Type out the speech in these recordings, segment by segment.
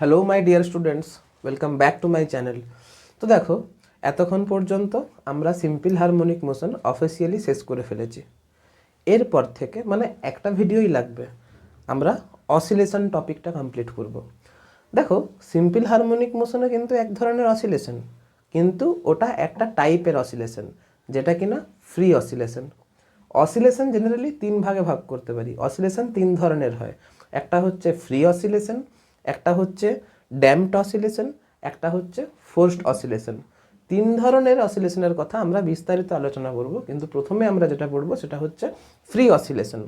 Hello my dear students, welcome back to my channel. তো দেখো, এতক্ষণ পর্যন্ত আমরা সিম্পল হারমোনিক মোশন অফিসিয়ালি শেষ করে ফেলেছি। এরপর থেকে মানে একটা ভিডিওই লাগবে, আমরা অসিলেশন টপিকটা কমপ্লিট করব। দেখো, সিম্পল হারমোনিক মোশনে কিন্তু এক ধরনের অসিলেশন, কিন্তু ওটা একটা টাইপের অসিলেশন, যেটা কিনা ফ্রি অসিলেশন। অসিলেশন জেনারেলি তিন ভাগে ভাগ করতে পারি। অসিলেশন তিন ধরনের হয়, একটা হচ্ছে ফ্রি অসিলেশন, একটা হচ্ছে ড্যাম্পড অসিলেশন, একটা হচ্ছে ফোর্সড অসিলেশন। তিন ধরনের অসিলেশনের কথা আমরা বিস্তারিত আলোচনা করব, কিন্তু প্রথমে আমরা যেটা পড়বো সেটা হচ্ছে ফ্রি অসিলেশন।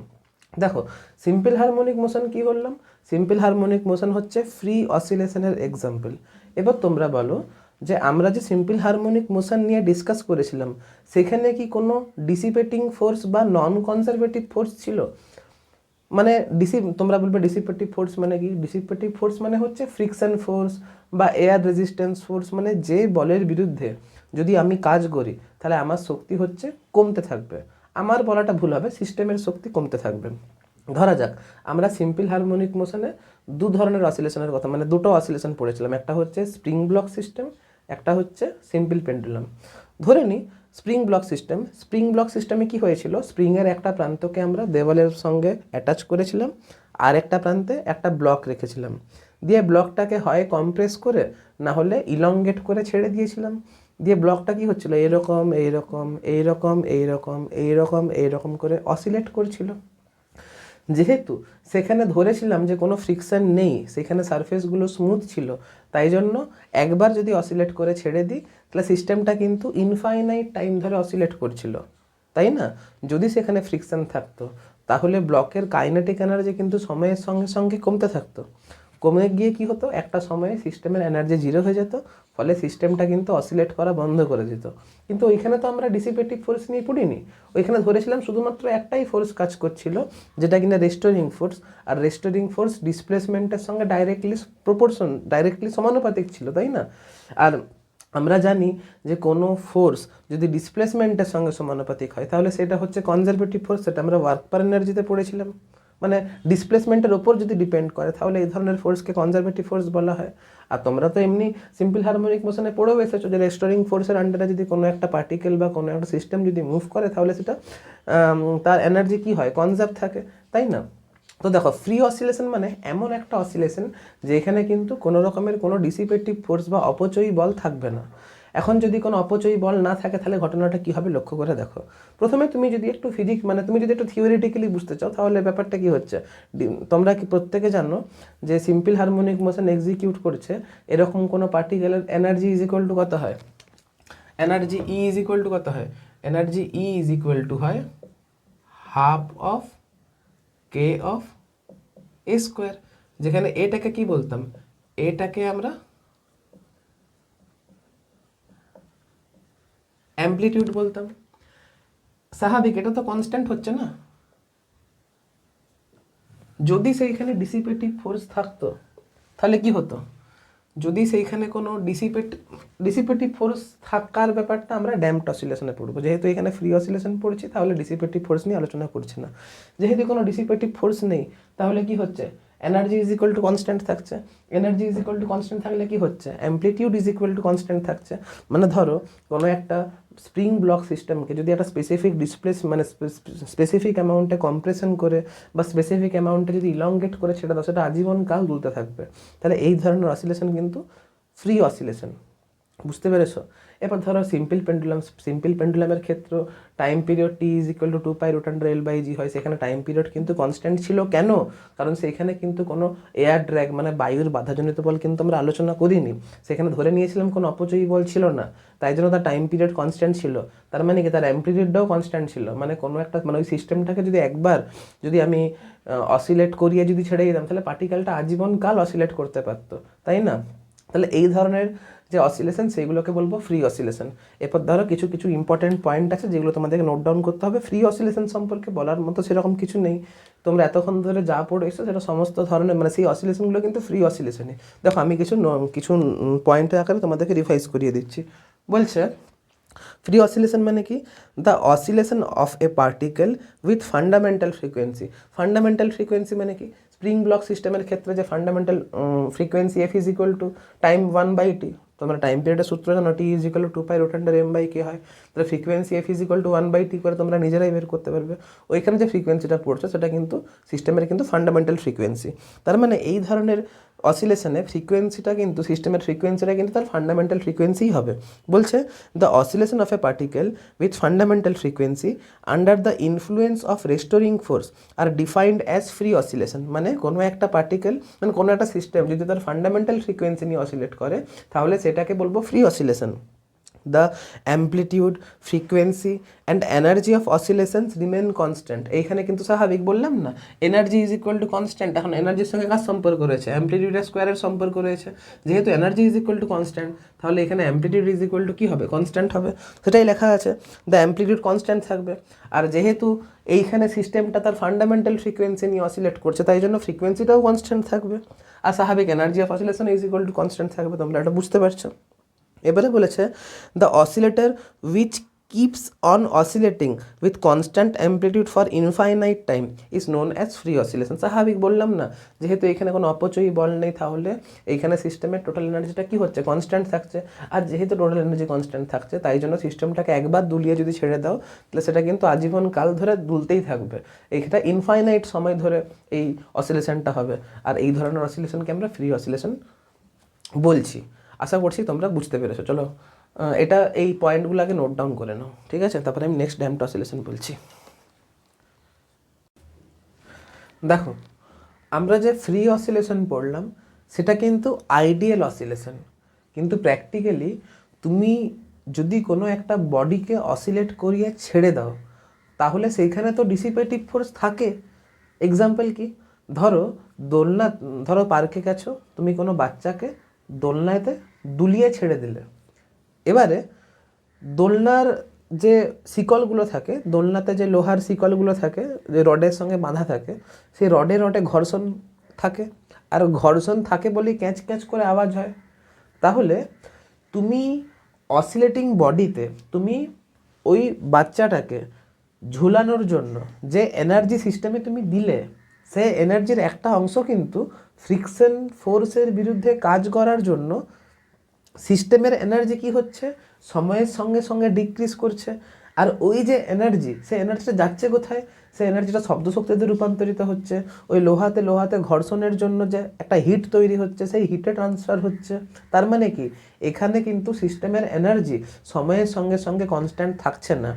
দেখো, সিম্পল হারমোনিক মোশন কি বললাম? সিম্পল হারমোনিক মোশন হচ্ছে ফ্রি অসিলেশনের এক্সাম্পল। এবার তোমরা বলো যে আমরা যে সিম্পল হারমোনিক মোশন নিয়ে ডিসকাস করেছিলাম, সেখানে কি কোনো ডিসিপেটিং ফোর্স বা নন কনজারভেটিভ ফোর্স ছিল? মানে তোমরা বলবে ডিসিপেটিভ ফোর্স মানে কি? ডিসিপেটিভ ফোর্স মানে হচ্ছে ফ্রিকশন ফোর্স বা এয়ার রেজিস্ট্যান্স ফোর্স, মানে যে বলের বিরুদ্ধে যদি আমি কাজ করি তাহলে আমার শক্তি হচ্ছে কমতে থাকবে। আমার বলাটা ভুল হবে, সিস্টেমের শক্তি কমতে থাকবে। ধরা যাক আমরা সিম্পল হারমোনিক মোশনে দু ধরনের অসিলেশনের কথা, মানে দুটো অসিলেশন পড়েছিলাম, একটা হচ্ছে স্প্রিং ব্লক সিস্টেম, একটা হচ্ছে সিম্পল পেন্ডুলাম। ধরে নিই spring block system. Spring block সিস্টেমে কি হয়েছিল, স্প্রিংয়ের একটা প্রান্তকে আমরা দেওয়ালের সঙ্গে অ্যাটাচ করেছিলাম, আর একটা প্রান্তে একটা ব্লক রেখেছিলাম, দিয়ে ব্লকটাকে হয় কম্প্রেস করে না হলে ইলংগেট করে ছেড়ে দিয়েছিলাম। দিয়ে ব্লকটা কি হচ্ছিল, এইরকম এইরকম এইরকম এইরকম এইরকম এইরকম করে অসিলেট করছিল। যেহেতু সেখানে ধরেছিলাম যে কোনো ফ্রিকশন নেই, সেখানে সারফেসগুলো স্মুথ ছিল, তাই জন্য একবার যদি অসিলেট করে ছেড়ে দিই তাহলে সিস্টেমটা কিন্তু ইনফাইনাইট টাইম ধরে অসিলেট করছিল, তাই না? যদি সেখানে ফ্রিকশন থাকতো তাহলে ব্লকের কাইনেটিক এনার্জি কিন্তু সময়ের সঙ্গে সঙ্গে কমতে থাকতো। কমে গিয়ে কি হতো, একটা সময়ে সিস্টেমের এনার্জি জিরো হয়ে যেত, ফলে সিস্টেমটা কিন্তু অসিলেট করা বন্ধ করে দিত। কিন্তু ওইখানে তো আমরা ডিসিপেটিভ ফোর্স নিয়ে পড়িনি, ওইখানে ধরেছিলাম শুধুমাত্র একটাই ফোর্স কাজ করছিল, যেটা কিনা রেস্টোরিং ফোর্স। আর রেস্টোরিং ফোর্স ডিসপ্লেসমেন্টের সঙ্গে ডাইরেক্টলি সমানুপাতিক ছিল, তাই না? আর আমরা জানি যে কোনো ফোর্স যদি ডিসপ্লেসমেন্টের সঙ্গে সমানুপাতিক হয় তাহলে সেটা হচ্ছে কনজারভেটিভ ফোর্স, সেটা আমরা ওয়ার্ক পার এনার্জিতে পড়েছিলাম। মানে ডিসপ্লেসমেন্টের ওপর যদি ডিপেন্ড করে তাহলে এই ধরনের ফোর্সকে কনজারভেটিভ ফোর্স বলা হয়। আর তোমরা তো এমনি সিম্পল হারমোনিক মোশনে পড়েও এসেছো যে রেস্টোরিং ফোর্সের আন্ডারে যদি কোনো একটা পার্টিকেল বা কোনো একটা সিস্টেম যদি মুভ করে তাহলে সেটা তার এনার্জি কি হয়, কনজার্ভ থাকে, তাই না? তো দেখো, ফ্রি অসিলেশন মানে এমন একটা অসিলেশন যেখানে কিন্তু কোনো রকমের কোনো ডিসিপেটিভ ফোর্স বা অপচয়ী বল থাকবে না। এখন যদি কোনো অপচয়ী বল না থাকে তাহলে ঘটনাটা কী হবে লক্ষ্য করে দেখো। প্রথমে তুমি যদি একটু তুমি যদি একটু থিওরিটিক্যালি বুঝতে চাও তাহলে ব্যাপারটা কী হচ্ছে, তোমরা কি প্রত্যেকে জানো যে সিম্পল হারমোনিক মোশন এক্সিকিউট করছে এরকম কোনো পার্টিকেলের এনার্জি ইজ ইকুয়াল টু কত হয়? Energy e is equal to কত হয়? Energy e is equal to হয় half of k of a square. যেখানে এটাকে কি বলতাম, এটাকে আমরা অ্যাম্পলিটিউড বলতাম। স্বাভাবিক, এটা তো কনস্ট্যান্ট হচ্ছে না। যদি সেইখানে ফোর্স থাকতো তাহলে কি হতো, যদি সেইখানে কোনো ডিসিপেটিভ ফোর্স থাকার ব্যাপারটা আমরা ড্যাম্পড অসিলেশনে পড়বো। যেহেতু এখানে ফ্রি অসিলেশন পড়ছি তাহলে ডিসিপেটিভ ফোর্স নিয়ে আলোচনা করছি না। যেহেতু কোনো ডিসিপেটিভ ফোর্স নেই তাহলে কি হচ্ছে, energy is equal to constant থাকছে। Energy is equal to constant থাকলে কি হচ্ছে, amplitude is equal to constant থাকছে। মানে ধরো কোনো একটা স্প্রিং ব্লক সিস্টেমকে যদি একটা স্পেসিফিক স্পেসিফিক অ্যামাউন্টে কম্প্রেশন করে বা স্পেসিফিক অ্যামাউন্টে যদি ইলংগেট করে ছেড়ে দাও, সেটা আজীবনকাল দুলতে থাকবে। তাহলে এই ধরনের অসিলেশন কিন্তু ফ্রি অসিলেশন। বুঝতে পেরেছো? এবার ধরো সিম্পল পেন্ডুলামের ক্ষেত্রে time period T is equal two 2π√L/g হয়। সেখানে টাইম পিরিয়ড কিন্তু কনস্ট্যান্ট ছিল, কেন? কারণ সেখানে কিন্তু কোনো এয়ার ড্র্যাগ মানে বায়ুর বাধাজনিত বল কিন্তু আমরা আলোচনা করিনি, সেখানে ধরে নিয়েছিলাম কোনো অপচয়ী বল ছিল না, তাই জন্য তার টাইম পিরিয়ড কনস্ট্যান্ট ছিল। তার মানে কি, তার অ্যাম্প্লিটিউডটাও কনস্ট্যান্ট ছিল। মানে কোনো একটা ওই সিস্টেমটাকে যদি একবার যদি আমি অসিলেট করিয়ে যদি ছেড়ে দিতাম তাহলে পার্টিকেলটা আজীবনকাল অসিলেট করতে পারতো, তাই না? তাহলে এই ধরনের যে অসিলেশন সেইগুলোকে বলবো ফ্রি অসিলেশন। এরপর ধরো কিছু কিছু ইম্পর্টেন্ট পয়েন্ট আছে যেগুলো তোমাদেরকে নোট ডাউন করতে হবে। ফ্রি অসিলেশন সম্পর্কে বলার মতো সেরকম কিছু নেই, তোমরা এতক্ষণ ধরে যা পড়ে এসেছো সেটা সমস্ত ধরনের মানে সেই অসিলেশনগুলো কিন্তু ফ্রি অসিলেশনই। দেখো, আমি কিছু পয়েন্টের আকারে তোমাদেরকে রিভাইজ করিয়ে দিচ্ছি। বলছে ফ্রি অসিলেশন মানে কি, the oscillation of a particle with fundamental frequency. Fundamental frequency মানে কি, স্প্রিং ব্লক সিস্টেমের ক্ষেত্রে যে fundamental frequency F is equal to time 1/t, তোমরা টাইম পিরিয়ডের সূত্র জানো, টি ইজ ইকুয়াল টু 2π√m/k হয়, তাহলে frequency F is equal two 1/t করে তোমরা নিজেরাই বের করতে পারবে। ওইখানে যে ফ্রিকোয়েন্সিটা পড়ছে সেটা কিন্তু সিস্টেমের কিন্তু ফান্ডামেন্টাল ফ্রিকোয়েন্সি। তার মানে এই ধরনের অসিলেশনে ফ্রিকোয়েন্সিটা কিন্তু সিস্টেমের ফ্রিকোয়েন্সিটা কিন্তু তার ফান্ডামেন্টাল ফ্রিকোয়েন্সিই হবে। বলছে the oscillation of a particle with fundamental frequency under the influence of restoring force are defined as free oscillation. মানে কোনো একটা পার্টিকেল মানে কোনো একটা সিস্টেম যদি তার ফান্ডামেন্টাল ফ্রিকোয়েন্সি নিয়ে অসিলেট করে তাহলে সেটাকে বলবো free oscillation. The amplitude, frequency and energy of oscillations remain constant. এইখানে কিন্তু স্বাভাবিক বললাম না, energy is equal to constant. এখন এনার্জির সঙ্গে কার সম্পর্ক রয়েছে? অ্যামপ্লিটিউডের স্কোয়ারের সম্পর্ক রয়েছে। যেহেতু energy is equal to constant তাহলে এখানে অ্যামপ্লিটিউড ইজ ইকুয়াল টু কী হবে? কনস্ট্যান্ট হবে, সেটাই লেখা আছে। দ্য অ্যামপ্লিটিউড কনস্ট্যান্ট থাকবে। আর যেহেতু এইখানে সিস্টেমটা তার ফান্ডামেন্টাল ফ্রিকোয়েন্সি নিয়ে অসিলেট করছে তাই জন্য ফ্রিকোয়েন্সিটাও কনস্ট্যান্ট থাকবে। আর স্বাভাবিক energy of oscillation is equal to constant থাকবে। তোমরা এটা বুঝতে পারছো? এবারে বলেছে the oscillator which keeps on oscillating with constant amplitude for infinite time is known as free oscillation. স্বাভাবিক বললাম না, যেহেতু এখানে কোনো অপচয়ী বল নেই তাহলে এইখানে সিস্টেমের টোটাল এনার্জিটা কী হচ্ছে? কনস্ট্যান্ট থাকছে। আর যেহেতু টোটাল এনার্জি কনস্ট্যান্ট থাকছে তাই জন্য সিস্টেমটাকে একবার দুলিয়ে যদি ছেড়ে দাও তাহলে সেটা কিন্তু আজীবন কাল ধরে দুলতেই থাকবে। এইটা ইনফাইনাইট সময় ধরে এই অসিলেশনটা হবে। আর এই ধরনের অসিলেশনকে আমরা ফ্রি অসিলেশন বলছি। আশা করছি তোমরা বুঝতে পেরেছো। চলো এটা এই পয়েন্টগুলো আগে নোট ডাউন করে নাও, ঠিক আছে? তারপরে আমি নেক্সট ড্যাম্পড অসিলেশন বলছি। দেখো, আমরা যে ফ্রি অসিলেশন পড়লাম সেটা কিন্তু আইডিয়াল অসিলেশন, কিন্তু প্র্যাকটিক্যালি তুমি যদি কোনো একটা বডিকে অসিলেট করিয়ে ছেড়ে দাও তাহলে সেইখানে তো ডিসিপেটিভ ফোর্স থাকে। এক্সাম্পল কি? ধরো পার্কে গেছো, তুমি কোনো বাচ্চাকে দোলনাতে দুলিয়ে ছেড়ে দিলে। এবারে দোলনার যে শিকলগুলো থাকে, দোলনাতে যে লোহার শিকলগুলো থাকে যে রডের সঙ্গে বাঁধা থাকে, সেই রডে ঘর্ষণ থাকে, আর ঘর্ষণ থাকে বলেই ক্যাঁচ ক্যাঁচ করে আওয়াজ হয়। তাহলে তুমি অসিলেটিং বডিতে তুমি ওই বাচ্চাটাকে ঝুলানোর জন্য যে এনার্জি সিস্টেমে তুমি দিলে সে এনার্জির একটা অংশ কিন্তু ফ্রিকশন ফোর্সের বিরুদ্ধে কাজ করার জন্য সিস্টেমের এনার্জি কি হচ্ছে? সময়ের সঙ্গে সঙ্গে ডিক্রিজ করছে। আর ওই যে এনার্জি, সেই এনার্জিটা যাচ্ছে কোথায়? সেই এনার্জিটা শব্দ শক্তিতে রূপান্তরিত হচ্ছে। ওই লোহাতে ঘর্ষণের জন্য যে একটা হিট তৈরি হচ্ছে সেই হিটে ট্রান্সফার হচ্ছে। তার মানে কি এখানে কিন্তু সিস্টেমের এনার্জি সময়ের সঙ্গে সঙ্গে কনস্ট্যান্ট থাকছে না।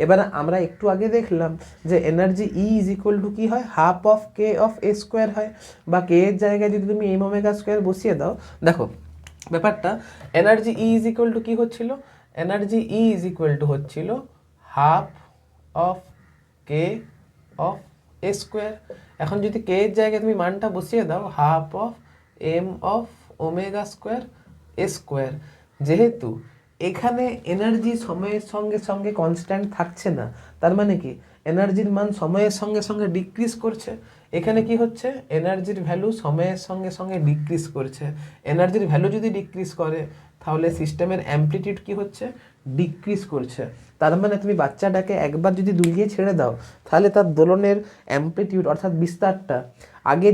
এবার আমরা একটু আগে দেখলাম যে energy e is equal to কী হয়? Half of k of a square হয়, বা কে এর জায়গায় যদি তুমি এম ওমেগা স্কোয়ার বসিয়ে দাও, দেখো ব্যাপারটা energy e is equal to কী হচ্ছিল? Energy e is equal to হচ্ছিল half of k of a square. এখন যদি কে এর জায়গায় তুমি মানটা বসিয়ে দাও half of m of omega square a square. যেহেতু এখানে এনার্জি সময়ের সঙ্গে সঙ্গে কনস্ট্যান্ট থাকছে না, তার মানে কি এনার্জির মান সময়ের সঙ্গে সঙ্গে ডিক্রিজ করছে। এখানে কি হচ্ছে? এনার্জির ভ্যালু সময়ের সঙ্গে সঙ্গে ডিক্রিজ করছে। এনার্জির ভ্যালু যদি ডিক্রিজ করে তাহলে সিস্টেমের অ্যামপ্লিটিউড কি হচ্ছে? ডিক্রিজ করছে। তার মানে তুমি বাচ্চাটাকে একবার যদি দুলিয়ে ছেড়ে দাও তাহলে তার দোলনের অ্যামপ্লিটিউড অর্থাৎ বিস্তারটা আগে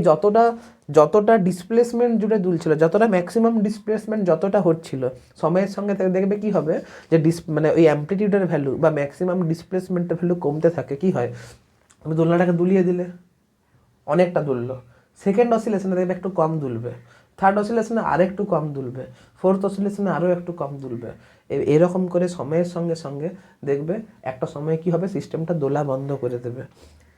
যতটা ডিসপ্লেসমেন্ট জুড়ে দুলছিল, যতটা ম্যাক্সিমাম ডিসপ্লেসমেন্ট যতটা হচ্ছিল, সময়ের সঙ্গে দেখবে কি হবে যে মানে ওই অ্যামপ্লিটিউডের ভ্যালু বা ম্যাক্সিমাম ডিসপ্লেসমেন্টের ভ্যালু কমতে থাকে। কি হয়? তুমি দোলনাটাকে দুলিয়ে দিলে, অনেকটা দুললো, সেকেন্ড অসিলেশনে দেখবে একটু কম দুলবে, থার্ড অসিলেশনে আরও একটু কম দুলবে, ফোর্থ অসিলেশনে আরও একটু কম দুলবে। এরকম করে সময়ের সঙ্গে সঙ্গে দেখবে একটা সময় কি হবে? সিস্টেমটা দোলা বন্ধ করে দেবে।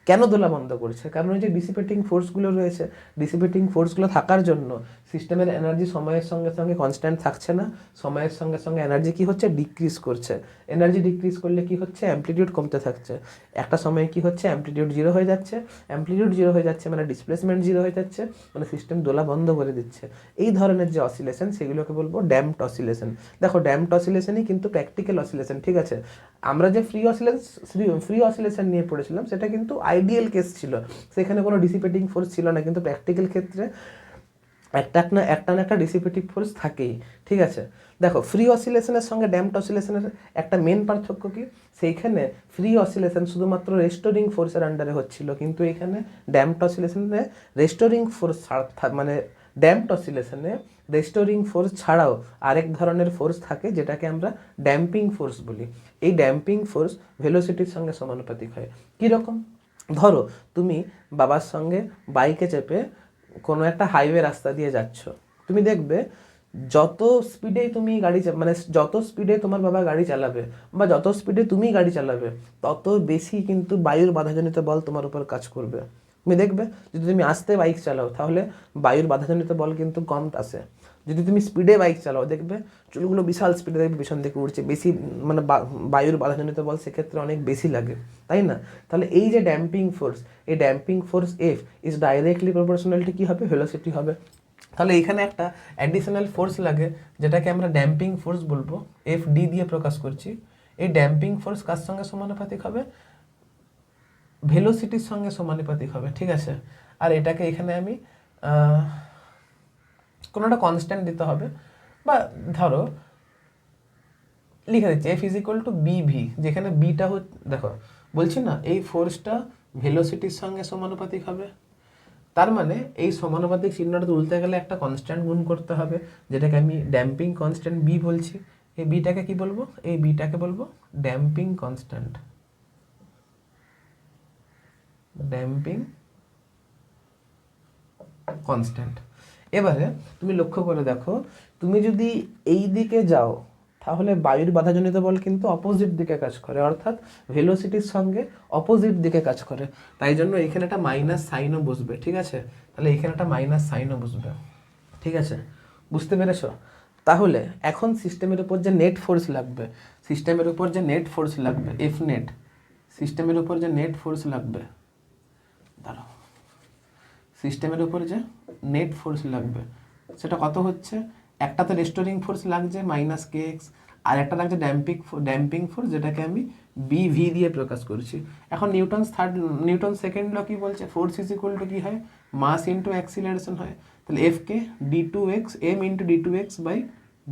কেন দোলা বন্ধ করছে? কারণ ওই যে ডিসিপেটিং ফোর্সগুলো রয়েছে, ডিসিপেটিং ফোর্সগুলো থাকার জন্য সিস্টেমের এনার্জি সময়ের সঙ্গে সঙ্গে কনস্ট্যান্ট থাকছে না, সময়ের সঙ্গে সঙ্গে এনার্জি কি হচ্ছে? ডিক্রিজ করছে। এনার্জি ডিক্রিজ করলে কি হচ্ছে? অ্যামপ্লিটিউড কমতে থাকছে। একটা সময় কি হচ্ছে? অ্যামপ্লিটিউড জিরো হয়ে যাচ্ছে। অ্যামপ্লিটিউড জিরো হয়ে যাচ্ছে মানে ডিসপ্লেসমেন্ট জিরো হয়ে যাচ্ছে, মানে সিস্টেম দোলা বন্ধ করে দিচ্ছে। এই ধরনের যে অসিলেশন সেগুলোকে বলবো ড্যাম্পড অসিলেশন। দেখো ড্যাম্পড অসিলেশনই কিন্তু প্র্যাকটিক্যাল অসিলেশন, ঠিক আছে? আমরা যে ফ্রি অসিলেশন নিয়ে পড়েছিলাম সেটা কিন্তু আইডিয়াল কেস ছিল, সেখানে কোনো ডিসিপেটিং ফোর্স ছিল না। কিন্তু প্র্যাকটিক্যাল ক্ষেত্রে একটা ডিসিপেটিভ ফোর্স থাকেই, ঠিক আছে। দেখো ফ্রি অসিলেশনের সঙ্গে ড্যাম্পড অসিলেশনের একটা মেন পার্থক্য কি, সেইখানে ফ্রি অসিলেশন শুধুমাত্র রেস্টোরিং ফোর্সের আন্ডারে হচ্ছিল, কিন্তু এখানে ড্যাম্পড অসিলেশনে রেস্টোরিং ফোর্স মানে ড্যাম্পড অসিলেশনে রেস্টোরিং ফোর্স ছাড়াও আরেক ধরনের ফোর্স থাকে যেটাকে আমরা ড্যাম্পিং ফোর্স বলি। এই ড্যাম্পিং ফোর্স ভেলোসিটির সঙ্গে সমানুপাতিক হয়। কীরকম? ধরো তুমি বাবার সঙ্গে বাইকে চেপে কোনো একটা হাইওয়ে রাস্তা দিয়ে যাচ্ছ, তুমি দেখবে যত স্পিডে তুমি মানে যত স্পিডে তোমার বাবা গাড়ি চালাবে বা যত স্পিডে তুমি গাড়ি চালাবে, তত বেশি কিন্তু বায়ুর বাধাজনিত বল তোমার উপর কাজ করবে। তুমি দেখবে যদি তুমি আস্তে বাইক চালাও তাহলে বায়ুর বাধাজনিত বল কিন্তু কম আসে। যদি তুমি স্পিডে বাইক চালাও দেখবে চুলগুলো বিশাল স্পিডে দেখবে পিছন দিকে উঠছে, বেশি মানে বায়ুর বাধাজনিত বল সেক্ষেত্রে অনেক বেশি লাগে, তাই না? তাহলে এই যে ড্যাম্পিং ফোর্স, এই damping force F is directly proportional to কী হবে, ভেলোসিটি হবে। তাহলে এখানে একটা অ্যাডিশনাল ফোর্স লাগে যেটাকে আমরা ড্যাম্পিং ফোর্স বলবো, এফ ডি দিয়ে প্রকাশ করছি। এই ড্যাম্পিং ফোর্স কার সঙ্গে সমানুপাতিক হবে, ভেলোসিটির সঙ্গে সমানুপাতিক হবে, ঠিক আছে। আর এটাকে এখানে আমি কোনো একটা কনস্ট্যান্ট দিতে হবে, বা ধরো লিখে দিচ্ছি এফ ইজ ইকুয়াল টু বিভি, যেখানে বিটা দেখো বলছি না এই ফোর্সটা ভেলোসিটির সঙ্গে সমানুপাতিক হবে, তার মানে এই সমানুপাতিক চিহ্নটা তুলতে গেলে একটা কনস্ট্যান্ট গুণ করতে হবে, যেটাকে আমি ড্যাম্পিং কনস্ট্যান্ট বি বলছি। এই বিটাকে কি বলবো, এই বিটাকে বলবো ড্যাম্পিং কনস্ট্যান্ট, ড্যাম্পিং কনস্ট্যান্ট। এবারে তুমি লক্ষ্য করে দেখো, তুমি যদি এই দিকে যাও তাহলে বায়ুর বাধাজনিত বল কিন্তু অপোজিট দিকে কাজ করে, অর্থাৎ ভেলোসিটির সঙ্গে অপোজিট দিকে কাজ করে। তাই জন্য এখানে একটা মাইনাস সাইনও বসবে, ঠিক আছে। তাহলে এখানে একটা মাইনাস সাইনও বসবে, ঠিক আছে, বুঝতে পেরেছো? তাহলে এখন সিস্টেমের উপর যে নেট ফোর্স লাগবে, সিস্টেমের উপর যে নেট ফোর্স লাগবে এফ নেট, সিস্টেমের উপর যে নেট ফোর্স লাগবে, দাঁড়াও, সিস্টেমের উপর যে নেট ফোর্স লাগবে সেটা কত হচ্ছে, একটা তো রেস্টোরিং ফোর্স লাগছে মাইনাস কে এক্স, আর একটা লাগছে ড্যাম্পিং ফোর্স যেটাকে আমি বিভি দিয়ে প্রকাশ করছি। এখন নিউটন সেকেন্ড ল কি বলছে, ফোর্স ইজ ইকুয়াল টু কি হয়, মাস ইন্টু অ্যাক্সিলারেশন হয়। তাহলে এফ কে d two x m into d two x by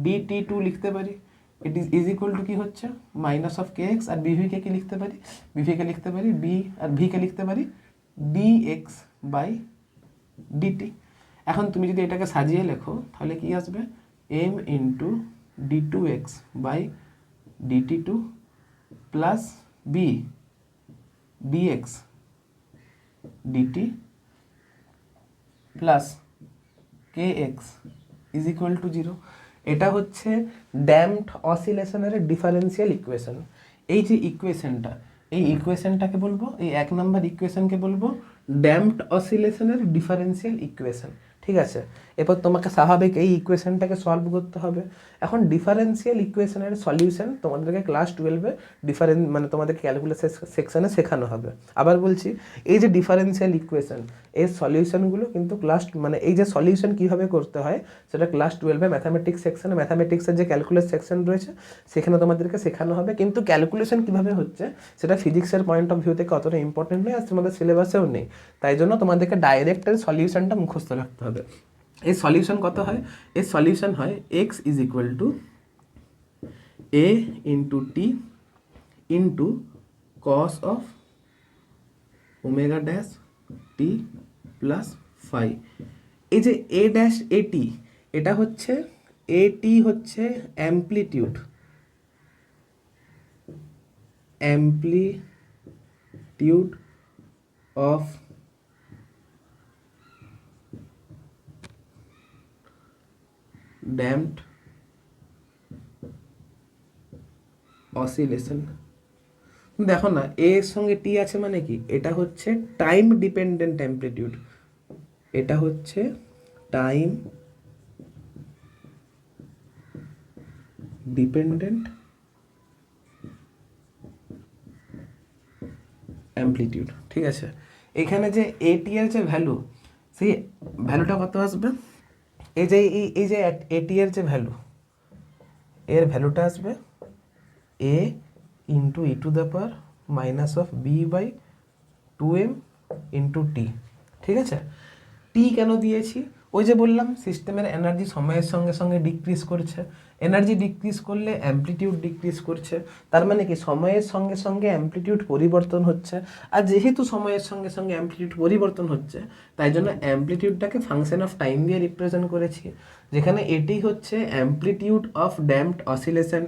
d t two লিখতে পারি। ইট ইজ ইকুয়াল টু কি হচ্ছে মাইনাস অফ কে এক্স, আর বিভিকে কি লিখতে পারি, বিভিকে লিখতে পারি বি, আর ভিকে লিখতে পারি ডি এক্স বাই ডিটি। এখন তুমি যদি এটাকে সাজিয়ে লেখো তাহলে কি আসবে, m into d two x by dt two plus b dx dt plus k x is equal to 0। এটা হচ্ছে ড্যাম্পড অসিলেশনের ডিফারেন্সিয়াল ইকুয়েশন। এই যে ইকুয়েশনটা, এই ইকুয়েশনটাকে বলবো, এই 1 নম্বর ইকুয়েশনকে বলবো ড্যাম্পড অসিলেশনের ডিফারেন্সিয়াল ইকুয়েশন, ঠিক আছে। এরপর তোমাকে স্বাভাবিক এই ইকুয়েশনটাকে সলভ করতে হবে। এখন ডিফারেন্সিয়াল ইকুয়েশনের সলিউশন তোমাদেরকে ক্লাস 12-এ মানে তোমাদের ক্যালকুলাস সেকশনে শেখানো হবে। আবার বলছি, এই যে ডিফারেন্সিয়াল ইকুয়েশন এর সলিউশনগুলো কিন্তু মানে এই যে সলিউশন কীভাবে করতে হয় সেটা ক্লাস 12-এ ম্যাথামেটিক্স সেকশনে, ম্যাথামেটিক্সের যে ক্যালকুলাস সেকশন রয়েছে সেখানে তোমাদেরকে শেখানো হবে। কিন্তু ক্যালকুলেশন কীভাবে হচ্ছে সেটা ফিজিক্সের পয়েন্ট অফ ভিউ থেকে অতটা ইম্পর্টেন্ট নয়, আর তোমাদের সিলেবাসেও নেই। তাই জন্য তোমাদেরকে ডাইরেক্ট এর সলিউশনটা মুখস্থ রাখতে হবে। এই সলিউশন কত হয়, এর সলিউশন হয় x is equal to a into t into cos of omega dash t plus phi. এই যে এ ড্যাশ এ টি, এটা হচ্ছে এ টি হচ্ছে amplitude, amplitude of damped oscillation. দেখো না এর সঙ্গে টি আছে মানে কি, এটা হচ্ছে টাইম ডিপেন্ডেন্ট অ্যাম্প্লিটিউড, এটা হচ্ছে টাইম ডিপেন্ডেন্ট অ্যাম্প্লিটিউড, ঠিক আছে। এখানে যে এটি এর যে ভ্যালু, সেই ভ্যালুটা কত আসবে, এই যে এটি এর যে ভ্যালু, এর ভ্যালুটা আসবে a into e to the power minus of b by 2m into t, ঠিক আছে। টি কেন দিয়েছি, ওই যে বললাম সিস্টেমের এনার্জি সময়ের সঙ্গে সঙ্গে ডিক্রিজ করছে, এনার্জি ডিক্রিজ করলে অ্যামপ্লিটিউড ডিক্রিজ করছে, তার মানে কি সময়ের সঙ্গে সঙ্গে অ্যামপ্লিটিউড পরিবর্তন হচ্ছে। আর যেহেতু সময়ের সঙ্গে সঙ্গে অ্যামপ্লিটিউড পরিবর্তন হচ্ছে, তাই জন্য অ্যামপ্লিটিউডটাকে ফাংশন অফ টাইম দিয়ে রিপ্রেজেন্ট করেছি, যেখানে এটি হচ্ছে অ্যামপ্লিটিউড অফ ড্যাম্পড অসিলেশন।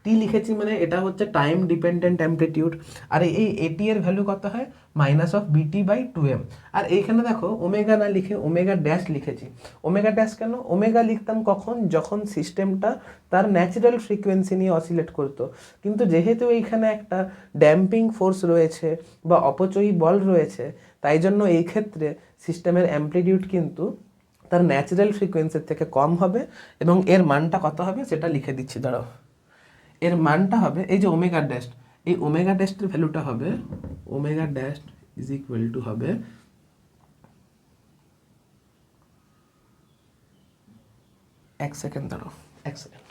টি লিখেছি মানে এটা হচ্ছে টাইম ডিপেন্ডেন্ট অ্যামপ্লিটিউড। আর এই এটি এর ভ্যালু কত হয়, মাইনাস অফ বিটি বাই 2m। আর এইখানে দেখো ওমেগা না লিখে ওমেগা ড্যাশ লিখেছি। ওমেগা ড্যাশ কেন? ওমেগা লিখতাম কখন, যখন সিস্টেমটা তার ন্যাচারাল ফ্রিকোয়েন্সি নিয়ে অসিলেট করতো। কিন্তু যেহেতু এইখানে একটা ড্যাম্পিং ফোর্স রয়েছে বা অপচয়ী বল রয়েছে, তাই জন্য এই ক্ষেত্রে সিস্টেমের অ্যামপ্লিটিউড কিন্তু তার ন্যাচারাল ফ্রিকোয়েন্সির থেকে কম হবে। এবং এর মানটা কত হবে সেটা লিখে দিচ্ছি, দাঁড়াও। এর মানটা হবে এই যে ওমেগা ড্যাশ, এই ওমেগা ড্যাশের ভ্যালুটা হবে, omega dash is equal two হবে এক সেকেন্ড, দাঁড়াও এক সেকেন্ড।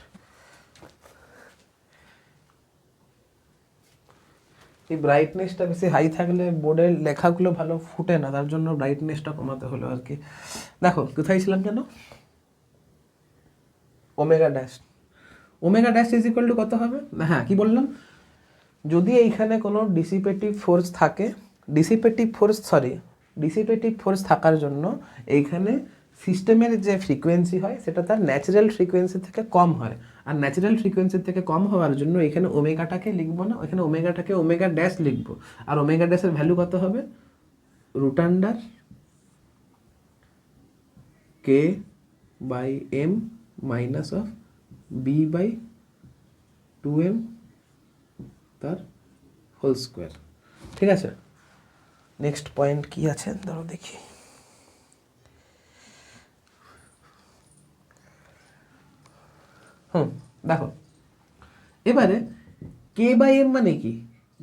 এই ব্রাইটনেসটা বেশি হাই থাকলে বোর্ডের লেখাগুলো ভালো ফুটে না, তার জন্য ব্রাইটনেসটা কমাতে হলো আর কি। দেখো কোথায় ছিলাম যেন, omega dash, omega dash is equal to কত হবে, হ্যাঁ কি বললাম, যদি এইখানে কোনো ডিসিপেটিভ ফোর্স থাকে, ডিসিপেটিভ ফোর্স থাকার জন্য এইখানে সিস্টেমের যে ফ্রিকোয়েন্সি হয় সেটা তার ন্যাচারাল ফ্রিকোয়েন্সি থেকে কম হয়। আর ন্যাচারাল ফ্রিকোয়েন্সি থেকে কম হওয়ার জন্য এখানে ওমেগাটাকে লিখবো না, এখানে ওমেগাটাকে ওমেগা ড্যাশ লিখবো। আর ওমেগা ড্যাশের ভ্যালু কত হবে, root under k by m minus of b by 2m তার হোল স্কোয়ার। ঠিক আছে, নেক্সট পয়েন্ট কি আছে ধরো দেখি। দেখো এবারে কে বাই এম মানে কি,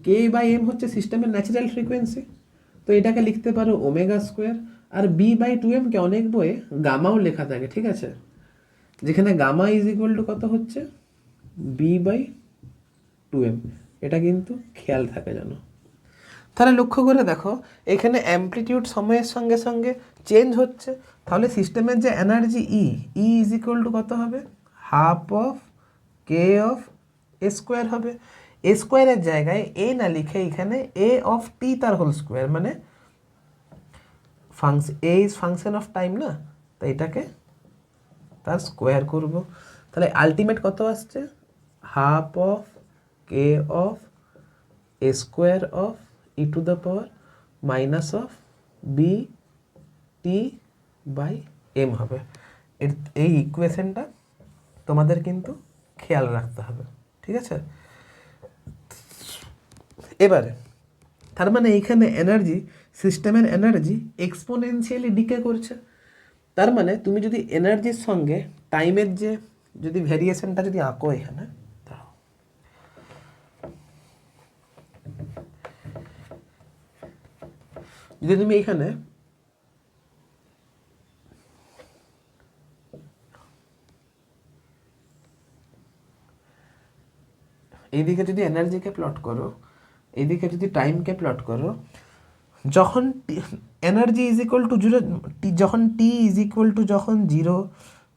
কে বাই এম হচ্ছে সিস্টেমের ন্যাচারাল ফ্রিকোয়েন্সি, তো এটাকে লিখতে পারো ওমেগা স্কোয়ার। আর বি বাই 2m-কে অনেক বইয়ে গামাও লেখা থাকে, ঠিক আছে, যেখানে গামা ইজ ইকুয়াল টু কত হচ্ছে বি বাই 2m, এটা কিন্তু খেয়াল থাকে জানো। তাহলে লক্ষ্য করে দেখো এখানে অ্যামপ্লিটিউড সময়ের সঙ্গে সঙ্গে চেঞ্জ হচ্ছে, তাহলে সিস্টেমের যে energy e is equal to কত হবে, half of k of a square হবে। এ স্কোয়ারের জায়গায় এ না লিখে এখানে এ অফ টি তার হোল স্কোয়ার, মানে এ ইজ ফাংশন অফ টাইম না, তো এটাকে তার স্কোয়ার করব। তাহলে আলটিমেট কত আসছে, half of k of a square of e to the power minus of b t by m হবে। এই ইকুয়েশনটা তোমাদের কিন্তু খেয়াল রাখতে হবে, ঠিক আছে। এবারে তার মানে এইখানে এনার্জি, সিস্টেমের এনার্জি এক্সপোনেনশিয়ালি ডিকে করছে। তার মানে তুমি যদি এনার্জির সঙ্গে টাইমের যে যদি ভেরিয়েশনটা যদি আঁকো এখানে, যদি তুমি এখানে এইদিকে যদি এনার্জিকে প্লট করো, এইদিকে যদি টাইমকে প্লট করো, যখন এনার্জি ইজ ইকুয়াল টু 0, যখন টি ইজ ইকুয়াল টু যখন 0,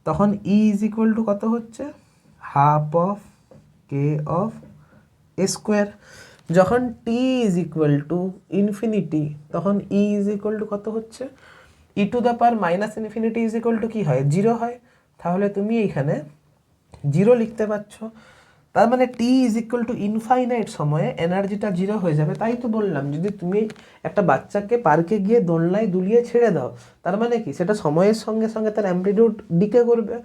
তখন ই ইজ ইকুয়াল টু কত হচ্ছে, half of k of a square. যখন t is equal to infinity, তখন ই ইজ ইকুয়াল টু কত হচ্ছে, e to the power minus infinity is equal to কী হয়, 0 হয়। তাহলে তুমি এইখানে 0 লিখতে পারছো। তার মানে টি ইজ ইকুয়াল টু ইনফাইনাইট সময়ে এনার্জিটা 0 হয়ে যাবে। তাই তো বললাম যদি তুমি একটা বাচ্চাকে পার্কে গিয়ে দোলনায় দুলিয়ে ছেড়ে দাও, তার মানে কি সেটা সময়ের সঙ্গে সঙ্গে তার অ্যামপ্লিটিউড ডিকে করবে।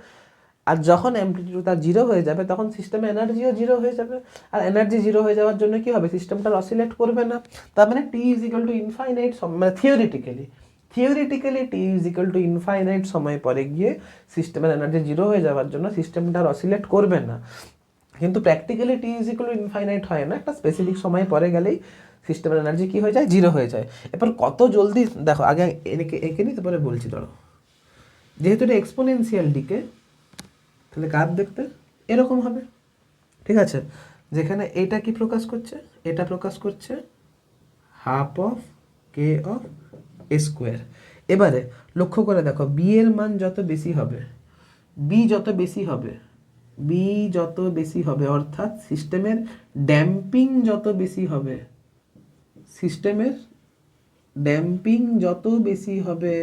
আর যখন অ্যামপ্লিটিউড তার 0 হয়ে যাবে তখন সিস্টেমে এনার্জিও 0 হয়ে যাবে। আর এনার্জি 0 হয়ে যাওয়ার জন্য কি হবে, সিস্টেমটা অসিলেট করবে না। তার মানে টি ইজ ইকুয়াল টু ইনফাইনাইট, মানে theoretically T is equal two infinite সময় পরে গিয়ে সিস্টেমের এনার্জি 0 হয়ে যাওয়ার জন্য সিস্টেমটা আর অসিলেট করবে না। কিন্তু practically T is equal two infinite হয় না, একটা স্পেসিফিক সময় পরে গেলেই সিস্টেমের এনার্জি কী হয়ে যায়, 0 হয়ে যায়। এরপর কত জলদি দেখো, আগে এঁকে নিই তারপরে বলছি। ধরো যেহেতু এটা এক্সপোনেনশিয়াল ডিকে, তাহলে কার দেখতে এরকম হবে, ঠিক আছে, যেখানে এইটা কি প্রকাশ করছে, এটা প্রকাশ করছে half of k of a square. এবারে লক্ষ্য করে দেখো বি এর মান যত বেশি হবে, বি যত বেশি হবে, বি যত বেশি হবে অর্থাৎ সিস্টেমের ড্যাম্পিং যত বেশি হবে, সিস্টেমের ড্যাম্পিং যত বেশি হবে,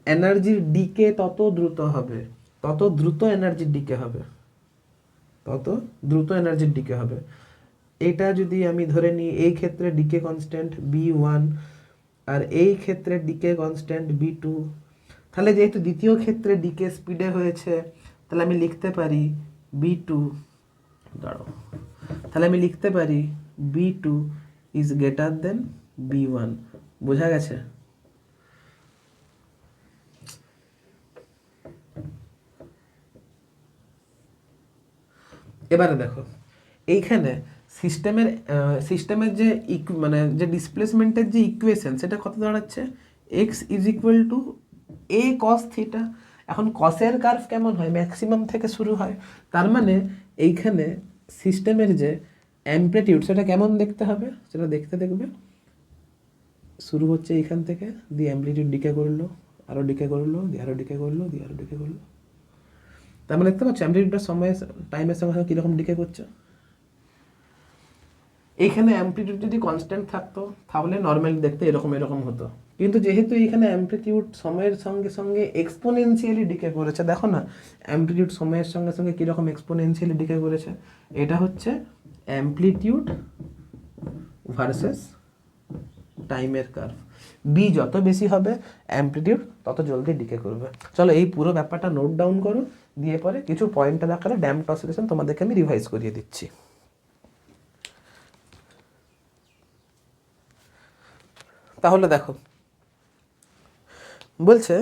এনার্জির ডিকে তত দ্রুত হবে, তত দ্রুত এনার্জির ডিকে হবে, তত দ্রুত এনার্জির ডিকে হবে। এটা যদি আমি ধরে নিই এই ক্ষেত্রে ডিকে কনস্ট্যান্ট B1 আর এই ক্ষেত্রে ডিকে কনস্ট্যান্ট B2, তাহলে যেহেতু দ্বিতীয় ক্ষেত্রে ডিকে স্পিডে হয়েছে তাহলে আমি লিখতে পারি B2, দাঁড়াও, তাহলে আমি লিখতে পারি B2 is greater than B1। বোঝা গেছে? এবারে দেখো এইখানে সিস্টেমের যে মানে যে ডিসপ্লেসমেন্টের যে ইকুয়েশন সেটা কত দাঁড়াচ্ছে, x is equal to A cos theta. এখন কসের কার্ভ কেমন হয়, ম্যাক্সিমাম থেকে শুরু হয়, তার মানে এইখানে সিস্টেমের যে অ্যাম্প্লিটিউড সেটা কেমন দেখতে হবে, সেটা দেখবে শুরু হচ্ছে এইখান থেকে, দিয়ে অ্যাম্প্লিটিউড ডিকে করলো, আরও ডিকে করলো, দিয়ে আরও ডিকে করলো, দিয়ে আরও ডিকে করলো। তার মানে দেখতে পাচ্ছ অ্যাম্প্লিটিউডটা টাইমের সঙ্গে সঙ্গে কীরকম ডিকে করছে। এইখানে অ্যাম্প্লিটিউড যদি কনস্ট্যান্ট থাকতো তাহলে নর্মালি দেখতে এরকম হতো, কিন্তু যেহেতু এইখানে অ্যাম্প্লিটিউড সময়ের সঙ্গে সঙ্গে এক্সপোনেনশিয়ালি ডিকে করেছে, দেখো না অ্যাম্প্লিটিউড সময়ের সঙ্গে সঙ্গে কীরকম এক্সপোনেনশিয়ালি ডিকে করেছে। এটা হচ্ছে অ্যাম্প্লিটিউড ভার্সেস টাইমের কার্ভ। বি যত বেশি হবে অ্যাম্প্লিটিউড তত জলদি ডিকে করবে। চলো এই পুরো ব্যাপারটা নোট ডাউন করো, দিয়ে পরে কিছু পয়েন্টের আকারে ড্যাম্পড অসিলেশন তোমাদেরকে আমি রিভাইজ করিয়ে দিচ্ছি। তাহলে দেখো বলছে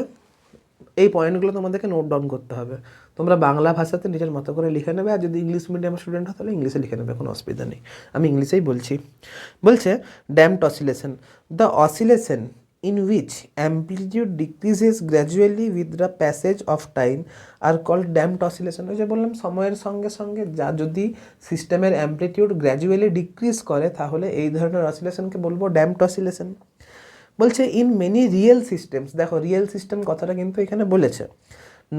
এই পয়েন্টগুলো তোমাদেরকে নোট ডাউন করতে হবে, তোমরা বাংলা ভাষাতে নিজের মতো করে লিখে নেবে, আর যদি ইংলিশ মিডিয়াম স্টুডেন্ট হয় তাহলে ইংলিশে লিখে নেবে, কোনো অসুবিধা নেই, আমি ইংলিশেই বলছি। বলছে damped oscillation, the oscillation in which amplitude decreases gradually with the passage of time are called damped oscillation। ওই যে বললাম সময়ের সঙ্গে সঙ্গে যা যদি সিস্টেমের অ্যাম্প্লিটিউড গ্র্যাজুয়ালি ডিক্রিজ করে তাহলে এই ধরনের অসিলেশনকে বলবো ড্যাম্পড অসিলেশন। বলছে ইন মেনি রিয়েল সিস্টেমস, দেখো রিয়েল সিস্টেম কথাটা কিন্তু এখানে বলেছে,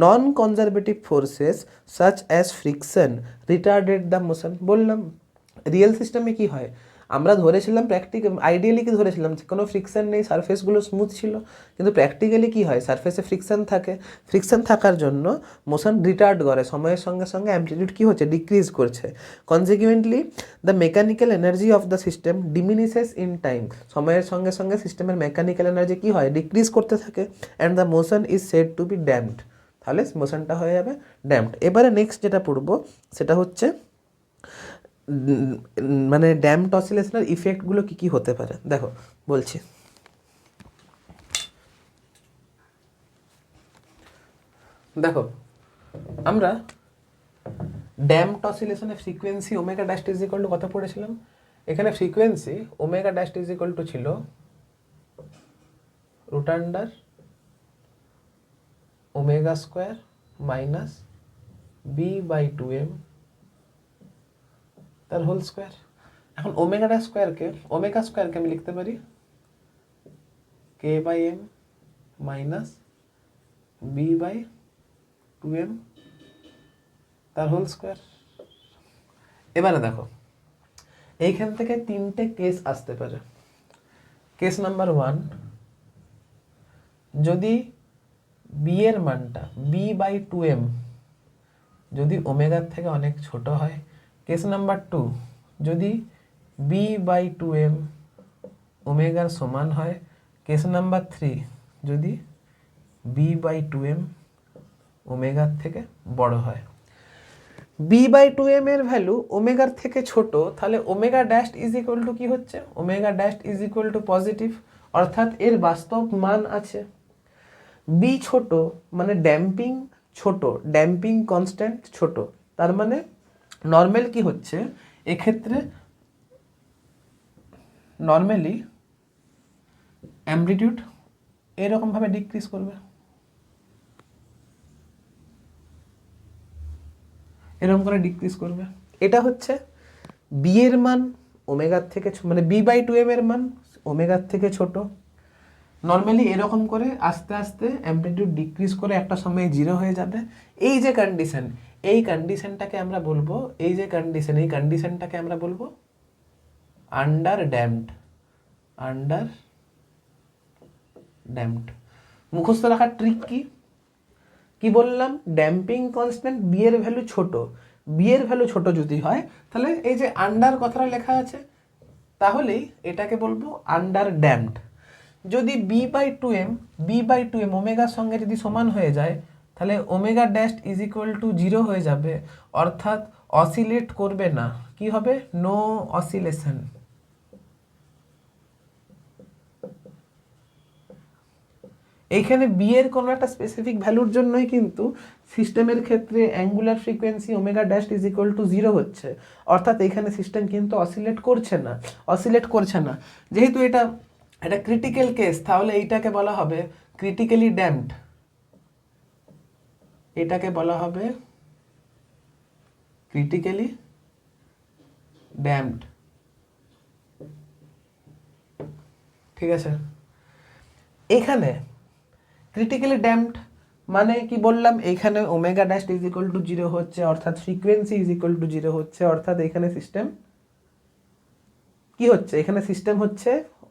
non conservative forces such as friction retarded the motion. বললাম রিয়েল সিস্টেমে কি হয়, আমরা ধরেছিলাম আইডিয়ালি কি ধরেছিলাম যে কোনো ফ্রিকশন নেই, সারফেসগুলো স্মুথ ছিল, কিন্তু প্র্যাকটিক্যালি কি হয় সারফেসে ফ্রিকশন থাকে, ফ্রিকশন থাকার জন্য মোশন রিটার্ড করে, সময়ের সঙ্গে সঙ্গে অ্যাম্প্লিটিউড কী হচ্ছে ডিক্রিজ করছে, consequently the mechanical energy of the system diminishes in time, সময়ের সঙ্গে সঙ্গে সিস্টেমের মেকানিক্যাল এনার্জি কী হয় ডিক্রিজ করতে থাকে, and the motion is said to be damped, তাহলে মোশনটা হয়ে যাবে ড্যাম্পড। এবারে নেক্সট যেটা পড়বো সেটা হচ্ছে মানে ড্যাম্পড অসিলেশনের ইফেক্টগুলো কী কী হতে পারে। দেখো বলছি, দেখো আমরা ড্যাম্পড অসিলেশনের frequency omega dash is equal to কত পড়েছিলাম, এখানে frequency omega dash is equal to ছিল root under omega square minus b/2m তার হোল স্কোয়ার। এখন ওমেগা স্কোয়ারকে আমি লিখতে পারি k/m মাইনাস b/2m তার হোল স্কোয়ার। এবারে দেখো এইখান থেকে তিনটে কেস আসতে পারে। কেস নাম্বার 1, যদি বি এর মানটা b/2m যদি ওমেগার থেকে অনেক ছোট হয়। কেস নাম্বার 2, যদি b/2m ওমেগার সমান হয়। কেস নাম্বার 3, যদি b/2m ওমেগার থেকে বড় হয়। b/2m এর ভ্যালু ওমেগার থেকে ছোট, তাহলে omega dash is equal to কী হচ্ছে, omega dash is equal to positive, অর্থাৎ এর বাস্তব মান আছে। বি ছোট মানে ড্যাম্পিং ছোট, ড্যাম্পিং কনস্ট্যান্ট ছোট, তার মানে নর্মাল কি হচ্ছে এক্ষেত্রে, নর্মালি অ্যাম্প্লিটিউড এরকমভাবে ডিক্রিজ করবে, এরকম করে ডিক্রিজ করবে। এটা হচ্ছে বি এর মান ওমেগার থেকে মানে b/2m এর মান ওমেগার থেকে ছোট, নর্মালি এরকম করে আস্তে আস্তে অ্যামপ্লিটিউড ডিক্রিজ করে একটা সময় জিরো হয়ে যাবে। এই যে কন্ডিশন, এই কন্ডিশনটাকে আমরা বলবো, এই যে কন্ডিশন, এই কন্ডিশনটাকে আমরা বলবো আন্ডার ড্যাম্পড। Under damped. মুখস্থ রাখার ট্রিক কি? কি বললাম? ড্যাম্পিং কনস্ট্যান্ট বি এর ভ্যালু ছোট, বি এর ভ্যালু ছোট যদি হয় তাহলে এই যে আন্ডার কথাটা লেখা আছে, তাহলেই এটাকে বলবো আন্ডার ড্যাম্পড। যদি বি বাই টু এম ওমেগার সঙ্গে যদি সমান হয়ে যায় তাহলে omega dash is equal to zero হয়ে যাবে, অর্থাৎ অসিলেট করবে না। কি হবে? No oscillation. এইখানে বি এর কোনো একটা স্পেসিফিক ভ্যালুর জন্যই কিন্তু সিস্টেমের ক্ষেত্রে angular frequency omega dash is equal to zero হচ্ছে, অর্থাৎ এখানে সিস্টেম কিন্তু অসিলেট করছে না। যেহেতু এটা একটা ক্রিটিক্যাল কেস, তাহলে এইটাকে বলা হবে ক্রিটিক্যালি ড্যাম্পড। এটাকে বলা হবে ক্রিটিক্যালি ড্যাম্পড। ঠিক আছে? এখানে ক্রিটিক্যালি ড্যাম্পড মানে কি বললাম? এখানে omega dash is equal to zero হচ্ছে, অর্থাৎ frequency is equal to zero হচ্ছে, অর্থাৎ এখানে সিস্টেম কি হচ্ছে? এখানে সিস্টেম হচ্ছে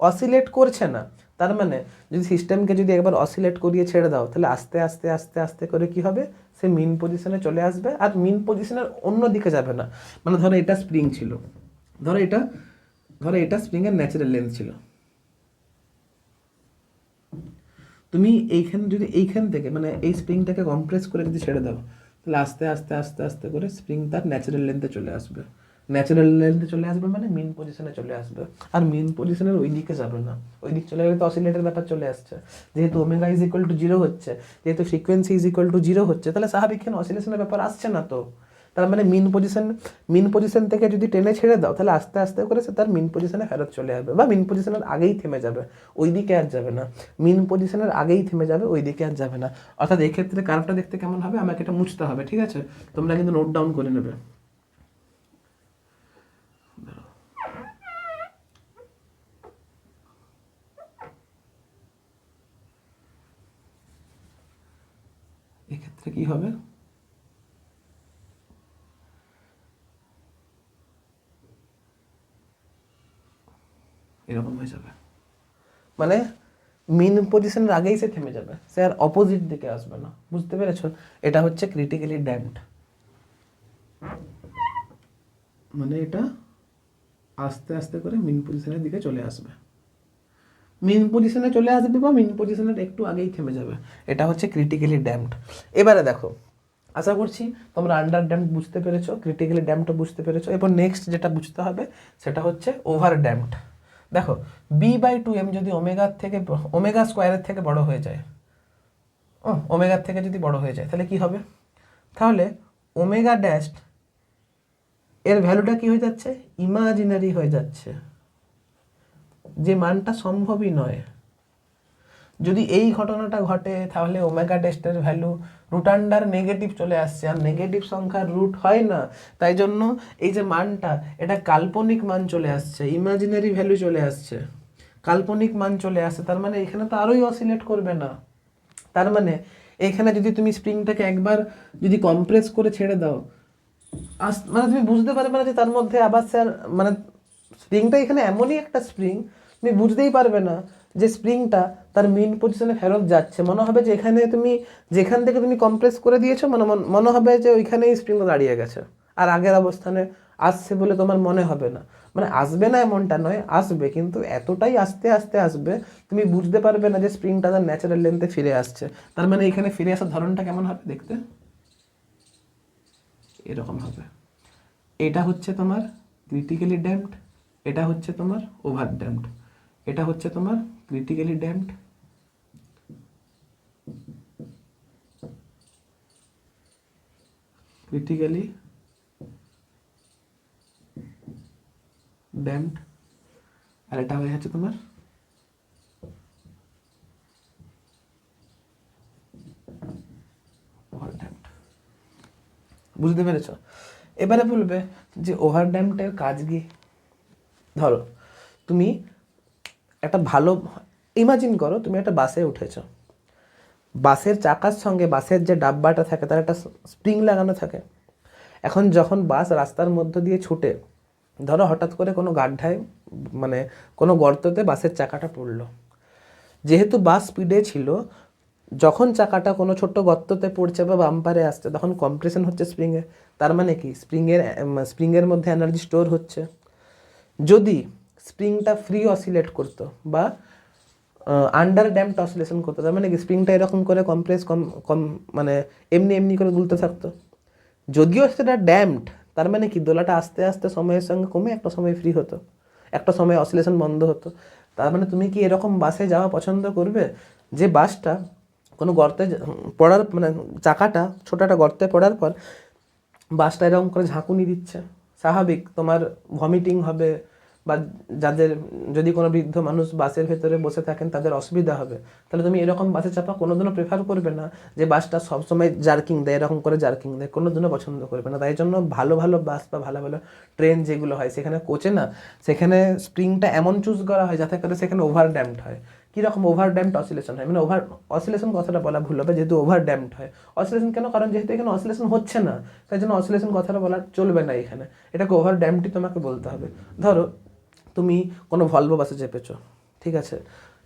অসিলেট করছে না। তার মানে যদি সিস্টেমকে যদি একবার অসিলেট করিয়ে ছেড়ে দাও তাহলে আস্তে আস্তে আস্তে আস্তে করে কি হবে? সে মিন পজিশনে চলে আসবে, আর মিন পজিশনের অন্য দিকে যাবে না। মানে ধরো এটা স্প্রিং ছিল, ধরো এটা স্প্রিংয়ের ন্যাচারাল লেন্থ ছিল। তুমি এইখান থেকে মানে এই স্প্রিংটাকে কম্প্রেস করে যদি ছেড়ে দাও তাহলে আস্তে আস্তে আস্তে আস্তে করে স্প্রিং তার ন্যাচারাল লেন্থে চলে আসবে। ন্যাচারাল লেন্থে চলে আসবে মানে মিন পজিশনে চলে আসবে, আর মিন পজিশনের ওই দিকে যাবে না। ওই দিক চলে গেলে তো অসিলেটের ব্যাপার চলে আসছে। যেহেতু omega is equal to zero হচ্ছে, যেহেতু frequency is equal to zero হচ্ছে, তাহলে স্বাভাবিক এখানে অসিলেশনের ব্যাপার আসছে না। তো তার মানে মিন পজিশন থেকে যদি টেনে ছেড়ে দাও তাহলে আস্তে আস্তে করে সে তার মিন পজিশনে ফেরত চলে আসবে, বা মিন পজিশনের আগেই থেমে যাবে, ওই দিকে আর যাবে না। মিন পজিশনের আগেই থেমে যাবে, ওই দিকে আর যাবে না। অর্থাৎ এই ক্ষেত্রে কার্ভটা দেখতে কেমন হবে? আমাকে এটা মুছতে হবে, ঠিক আছে? তোমরা কিন্তু নোট ডাউন করে নেবে। এক্ষেত্রে কি হবে? এরকম হয়ে যাবে, মানে মিন পজিশনের আগেই সে থেমে যাবে, সে আর অপোজিট দিকে আসবে না। বুঝতে পেরেছো? এটা হচ্ছে ক্রিটিক্যালি ড্যাম্পড। মানে এটা আস্তে আস্তে করে মিন পজিশনের দিকে চলে আসবে, মিন পজিশনে চলে আসবে বা মিন পজিশনের একটু আগেই থেমে যাবে। এটা হচ্ছে ক্রিটিক্যালি ড্যাম্পড। এবারে দেখো, আশা করছি তোমরা আন্ডার ড্যাম্পড বুঝতে পেরেছো, ক্রিটিক্যালি ড্যাম্পড বুঝতে পেরেছো। এরপর নেক্সট যেটা বুঝতে হবে সেটা হচ্ছে ওভার ড্যাম্পড। দেখো, বি/2m যদি ওমেগা স্কোয়ারের থেকে বড় হয়ে যায়, ওমেগার থেকে যদি বড় হয়ে যায় তাহলে কি হবে? তাহলে ওমেগা ড্যাশ এর ভ্যালুটা কি হয়ে যাচ্ছে? ইমাজিনারি হয়ে যাচ্ছে, যে মানটা সম্ভবই নয়। যদি এই ঘটনাটা ঘটে তাহলে ওমেগা ড্যাশের ভ্যালু রুট আন্ডার নেগেটিভ চলে আসছে, আর নেগেটিভ সংখ্যার রুট হয় না। তাই জন্য এই যে মানটা, এটা কাল্পনিক মান চলে আসছে, ইমাজিনারি ভ্যালু চলে আসছে, কাল্পনিক মান চলে আসছে। তার মানে এখানে তো আরোই অসিলেট করবে না। তার মানে এখানে যদি তুমি স্প্রিংটাকে একবার যদি কম্প্রেস করে ছেড়ে দাও, মানে তুমি বুঝতে পারবে না যে তার মধ্যে আবার স্যার মানে স্প্রিংটা এখানে এমনই একটা স্প্রিং, তুমি বুঝতেই পারবে না যে স্প্রিংটা তার মেন পজিশনে ফেরত যাচ্ছে। মনে হবে যে এখানে তুমি যেখান থেকে তুমি কম্প্রেস করে দিয়েছো, মনে হবে যে ওইখানেই স্প্রিংটা দাঁড়িয়ে গেছে, আর আগের অবস্থানে আসছে বলে তোমার মনে হবে না। মানে আসবে না এমনটা নয়, আসবে, কিন্তু এতটাই আস্তে আস্তে আসবে তুমি বুঝতে পারবে না যে স্প্রিংটা তার ন্যাচারাল লেন্থে ফিরে আসছে। তার মানে এখানে ফিরে আসার ধরনটা কেমন হবে দেখতে? এরকম হবে। এটা হচ্ছে তোমার ক্রিটিক্যালি ড্যাম্পড, এটা হচ্ছে তোমার ওভার ড্যাম্পড। এটা হচ্ছে তোমার ক্রিটিক্যালি ড্যাম্পড, ক্রিটিক্যালি ড্যাম্পড, আর এটা হয়ে যাচ্ছে তোমার ওভার ড্যাম্পড। বুঝতে পেরেছ? এবারে বলবে যে ওভার ড্যাম্পডের কাজ কি? ধরো তুমি একটা ভালো ইমাজিন করো তুমি একটা বাসে উঠেছো, বাসের চাকার সঙ্গে বাসের যে ডাব্বাটা থাকে তার একটা স্প্রিং লাগানো থাকে। এখন যখন বাস রাস্তার মধ্য দিয়ে ছুটে, ধরো হঠাৎ করে কোনো গাড্ডায় মানে কোনো গর্ততে বাসের চাকাটা পড়লো, যেহেতু বাস স্পিডে ছিল, যখন চাকাটা কোনো ছোট্ট গর্ততে পড়ছে বা বাম্পারে আসছে তখন কম্প্রেশন হচ্ছে স্প্রিংয়ে। তার মানে কি স্প্রিংয়ের মধ্যে এনার্জি স্টোর হচ্ছে। যদি স্প্রিংটা ফ্রি অসিলেট করতো বা আন্ডার ড্যাম্পড অসিলেশন করতো, তার মানে কি স্প্রিংটা এরকম করে কম মানে এমনি এমনি করে দুলতে থাকতো। যদিও সেটা ড্যাম্পড, তার মানে কি দোলাটা আস্তে আস্তে সময়ের সঙ্গে কমে একটা সময় ফ্রি হতো, একটা সময় অসিলেশন বন্ধ হতো। তার মানে তুমি কি এরকম বাসে যাওয়া পছন্দ করবে যে বাসটা কোনো গর্তে পড়ার মানে চাকাটা ছোটো একটা গর্তে পড়ার পর বাসটা এরকম করে ঝাঁকুনি দিচ্ছে? স্বাভাবিক তোমার ভমিটিং হবে, বা যাদের যদি কোনো বৃদ্ধ মানুষ বাসের ভেতরে বসে থাকেন তাদের অসুবিধা হবে। তাহলে তুমি এরকম বাসে চাপা কোনোদিনও প্রেফার করবে না। যে বাসটা সবসময় জার্কিং দেয়, এরকম করে জার্কিং দেয়, কোনোদিনও পছন্দ করবে না। তাই জন্য ভালো ভালো বাস বা ভালো ভালো ট্রেন যেগুলো হয় সেখানে কোচে না, সেখানে স্প্রিংটা এমন চুজ করা হয় যাতে করে সেখানে ওভার ড্যাম্পড হয়। কীরকম ওভার ড্যাম্পড অসিলেশন হয়, মানে ওভার অসিলেশন কথাটা বলা ভুল হবে, যেহেতু ওভার ড্যাম্পড হয়। অসিলেশন কেন? কারণ যেহেতু এখানে অসিলেশন হচ্ছে না, তাই জন্য অসিলেশন কথাটা বলা চলবে না এখানে, এটাকে ওভার ড্যাম্পডই তোমাকে বলতে হবে। ধরো তুমি কোনো ভলভো বাসে চেপেছো, ঠিক আছে,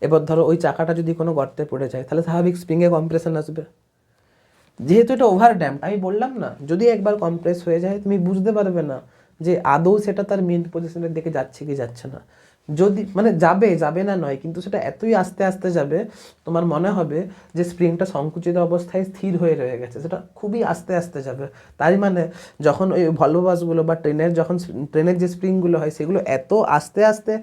এবার ধরো ওই চাকাটা যদি কোনো গর্তে পড়ে যায় তাহলে স্বাভাবিক স্প্রিংয়ে কম্প্রেশন আসবে। যেহেতু এটা ওভার ড্যাম্পড, আমি বললাম না, যদি একবার কম্প্রেস হয়ে যায় তুমি বুঝতে পারবে না যে আদৌ সেটা তার মেন পজিশনের দিকে যাচ্ছে কি যাচ্ছে না। যদি মানে যাবে না নয়, কিন্তু সেটা এতই আস্তে আস্তে যাবে তোমার মনে হবে যে স্প্রিংটা সংকুচিত অবস্থায় স্থির হয়ে রয়ে গেছে, সেটা খুবই আস্তে আস্তে যাবে। তাই মানে যখন ওই ভলভো বাসগুলো বা ট্রেনের যে স্প্রিংগুলো হয় সেগুলো এত আস্তে আস্তে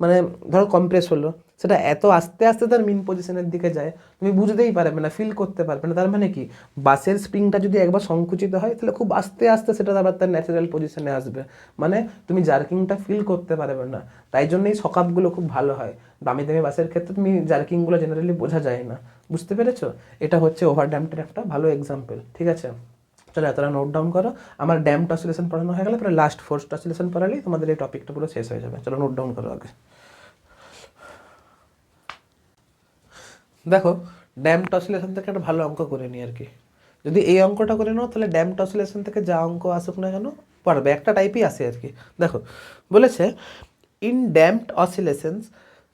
মানে ধরো কম্প্রেস হলো, সেটা এত আস্তে আস্তে তার মেন পজিশনের দিকে যায় তুমি বুঝতেই পারবে না, ফিল করতে পারবে না। তার মানে কি বাসের স্প্রিংটা যদি একবার সংকুচিত হয় তাহলে খুব আস্তে আস্তে সেটা আবার তার ন্যাচারাল পজিশনে আসবে, মানে তুমি জার্কিংটা ফিল করতে পারবে না। তাই জন্যই সকাপগুলো খুব ভালো হয়। দামি দামি বাসের ক্ষেত্রে তুমি জার্কিংগুলো জেনারেলি বোঝা যায় না। বুঝতে পেরেছো? এটা হচ্ছে ওভার ড্যাম্পের একটা ভালো এক্সাম্পল। ঠিক আছে, চলো এতটা নোট ডাউন করো। আমার ড্যাম্পড অসিলেশন পড়ানো হয়ে গেলে পরে লাস্ট ফোর্সড অসিলেশন পড়ালেই তোমাদের এই টপিকটা পুরো শেষ হয়ে যাবে। চলো নোট ডাউন করো আগে। দেখো, ড্যাম্পড অসিলেশন থেকে একটা ভালো অঙ্ক করে নিই আর কি। যদি এই অঙ্কটা করে নাও তাহলে ড্যাম্পড অসিলেশন থেকে যা অঙ্ক আসুক না কেন পারবে, একটা টাইপই আসে আর কি। দেখো বলেছে, in damped oscillations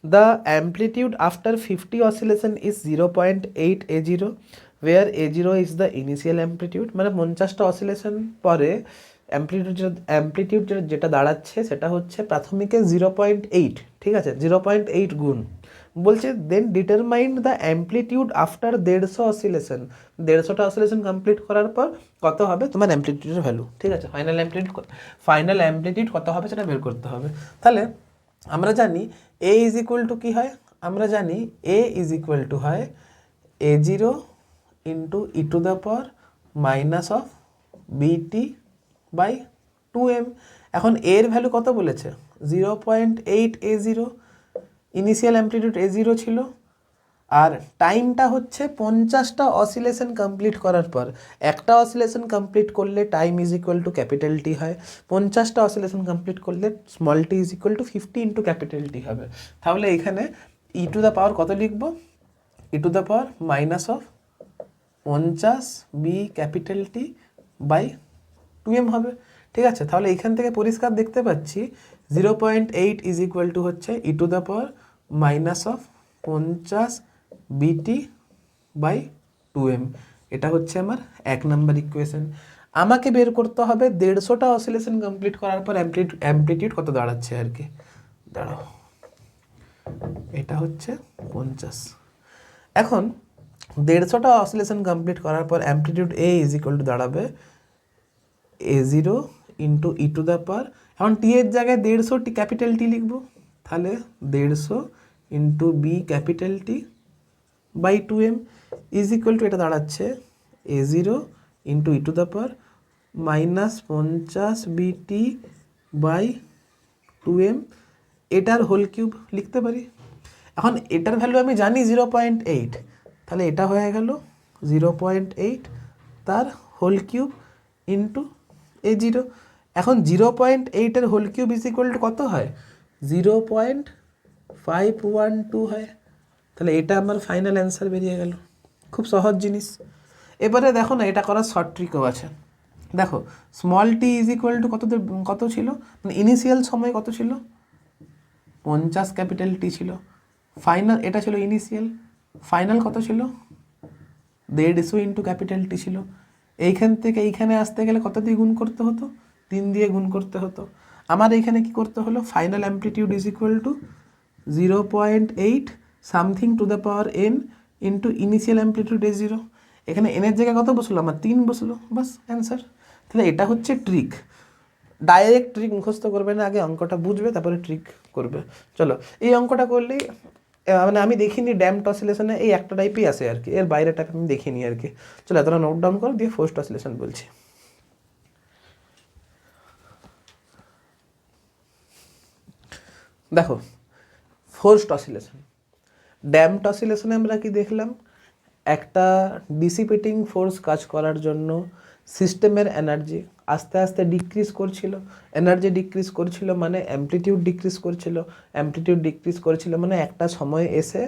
the amplitude after 50 oscillation is 0.8 a0 where a0 is the initial amplitude. মানে 50টা অসিলেশন পরে অ্যাম্পলিটিউড যেটা দাঁড়াচ্ছে সেটা হচ্ছে প্রাথমিকে 0.8, ঠিক আছে, 0.8 গুণ। বলছে then determine the amplitude after 150 oscillation. 150টা অসিলেশন কমপ্লিট করার পর কত হবে তোমার অ্যাম্পলিটিউডের ভ্যালু, ঠিক আছে, ফাইনাল অ্যাম্পলিটিউড কত হবে সেটা বের করতে হবে। তাহলে আমরা জানি এ ইজ ইকুয়াল টু কী হয়, আমরা জানি এ ইজ ইকুয়াল টু হয় a0 into e to the power minus of বিটি বাই 2m। এখন এর ভ্যালু কত বলেছে? 0.8 a0, ইনিশিয়াল অ্যাম্পলিটিউড a0 ছিল, আর টাইমটা হচ্ছে 50টা অসিলেশন কমপ্লিট করার পর। একটা অসিলেশন কমপ্লিট করলে time is equal to capital T হয়, 50টা অসিলেশন কমপ্লিট করলে small t is equal to 50 into capital T হবে। তাহলে এখানে ই টু দ্য পাওয়ার কত লিখবো? E to the power minus of 50 b capital T by 2m হবে। ঠিক আছে, তাহলে এখান থেকে পরিষ্কার দেখতে পাচ্ছি 0.8 ইজ ইকুয়াল টু হচ্ছে e to the power minus of 50 বিটি বাই 2m। এটা হচ্ছে আমার 1 নাম্বার ইকুয়েশন। আমাকে বের করতে হবে 150টা অসিলেশন কমপ্লিট করার পর অ্যাম্পলিটিউড কত দাঁড়াচ্ছে আর কি। দাঁড়াও, এটা হচ্ছে 50। এখন 150টা অসিলেশন কমপ্লিট করার পর amplitude A is equal to দাঁড়াবে a0 into e to the পাওয়ার, এখন টি এর জায়গায় 150 টি ক্যাপিটাল টি লিখবো, তাহলে 150 into b capital T by 2m is equal to, এটা দাঁড়াচ্ছে a0 into e to the power minus 50 বিটি বাই 2m, এটার হোল কিউব লিখতে পারি। এখন এটার ভ্যালু আমি জানি 0.8, তাহলে এটা হয়ে গেল 0.8 তার হোল কিউব ইন্টু a0। এখন 0.8-এর whole cube is equal to কত হয়? 0.512 হয়। তাহলে এটা আমার ফাইনাল অ্যান্সার বেরিয়ে গেল। খুব সহজ জিনিস। এবারে দেখো না, এটা করার শর্ট ট্রিকও আছে। দেখো small t is equal to কত ছিল, মানে ইনিশিয়াল সময় কত ছিল, 50 ক্যাপিটাল টি ছিল। ফাইনাল, এটা ছিল ইনিশিয়াল, ফাইনাল কত ছিল, 150 ইন্টু ক্যাপিটাল টি ছিল। এইখান থেকে এইখানে আসতে গেলে কত দিয়ে গুণ করতে হতো, 3 দিয়ে গুণ করতে হতো। আমার এইখানে কি করতে হলো, final amplitude is equal to 0.8 something to the power n into initial amplitude a 0। এখানে এনের জায়গায় কত বসলো, আমার 3 বসলো, বাস অ্যান্সার। তাহলে এটা হচ্ছে ট্রিক। ডাইরেক্ট ট্রিক মুখস্থ করবে না, আগে অঙ্কটা বুঝবে তারপরে ট্রিক করবে। চলো এই অঙ্কটা করলেই, মানে আমি দেখিনি ড্যাম্পড অসিলেশনে এই একটা টাইপই আসে আর কি, এর বাইরেটা আমি দেখিনি আর কি। চলো এতটা নোট ডাউন করো, দিয়ে ফোর্সড অসিলেশন বলছি। দেখো ফোর্সড অসিলেশন, ড্যাম্পড অসিলেশনে আমরা কি দেখলাম, একটা ডিসিপেটিং ফোর্স কাজ করার জন্য সিস্টেমের এনার্জি আস্তে আস্তে ডিক্রিজ করছিল। এনার্জি ডিক্রিজ করছিল মানে অ্যামপ্লিটিউড ডিক্রিজ করছিল, অ্যামপ্লিটিউড ডিক্রিজ করছিল মানে একটা সময় এসে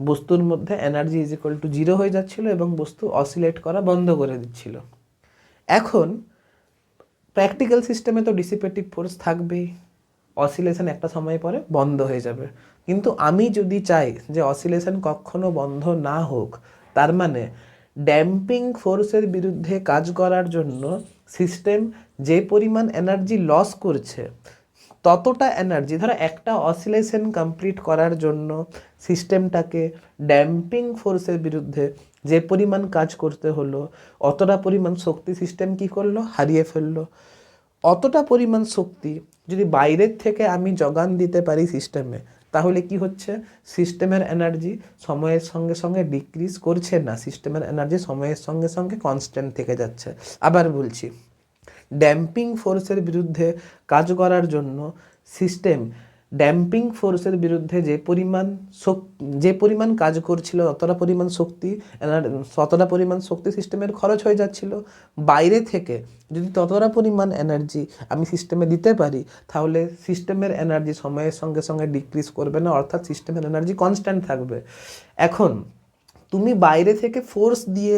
বস্তুর মধ্যে এনার্জি ইজ ইকুয়াল টু 0 হয়ে যাচ্ছিল এবং বস্তু অসিলেট করা বন্ধ করে দিচ্ছিল। এখন প্র্যাকটিক্যাল সিস্টেমে তো ডিসিপেটিভ ফোর্স থাকবেই, অসিলেশন একটা সময় পরে বন্ধ হয়ে যাবে। কিন্তু আমি যদি চাই যে অসিলেশন কখনো বন্ধ না হোক, তার মানে ড্যাম্পিং ফোর্সের বিরুদ্ধে কাজ করার জন্য সিস্টেম যে পরিমাণ এনার্জি লস করছে, ততটা এনার্জি, ধরো একটা অসিলেশন কমপ্লিট করার জন্য সিস্টেমটাকে ড্যাম্পিং ফোর্সের বিরুদ্ধে যে পরিমাণ কাজ করতে হলো, অতটা পরিমাণ শক্তি সিস্টেম কি করলো, হারিয়ে ফেললো। অতটা পরিমাণ শক্তি যদি বাইরের থেকে আমি যোগান দিতে পারি সিস্টেমে, তাহলে কি হচ্ছে, সিস্টেমের এনার্জি সময়ের সঙ্গে সঙ্গে ডিক্রিজ করছে না, সিস্টেমের এনার্জি সময়ের সঙ্গে সঙ্গে কনস্ট্যান্ট থেকে যাচ্ছে। আবার বলছি, ড্যাম্পিং ফোর্সের বিরুদ্ধে কাজ করার জন্য সিস্টেম ড্যাম্পিং ফোর্সের বিরুদ্ধে যে পরিমাণ কাজ করছিল, ততটা পরিমাণ শক্তি সিস্টেমের খরচ হয়ে যাচ্ছিল। বাইরে থেকে যদি ততটা পরিমাণ এনার্জি আমি সিস্টেমে দিতে পারি, তাহলে সিস্টেমের এনার্জি সময়ের সঙ্গে সঙ্গে ডিক্রিজ করবে না, অর্থাৎ সিস্টেমের এনার্জি কনস্ট্যান্ট থাকবে। এখন তুমি বাইরে থেকে ফোর্স দিয়ে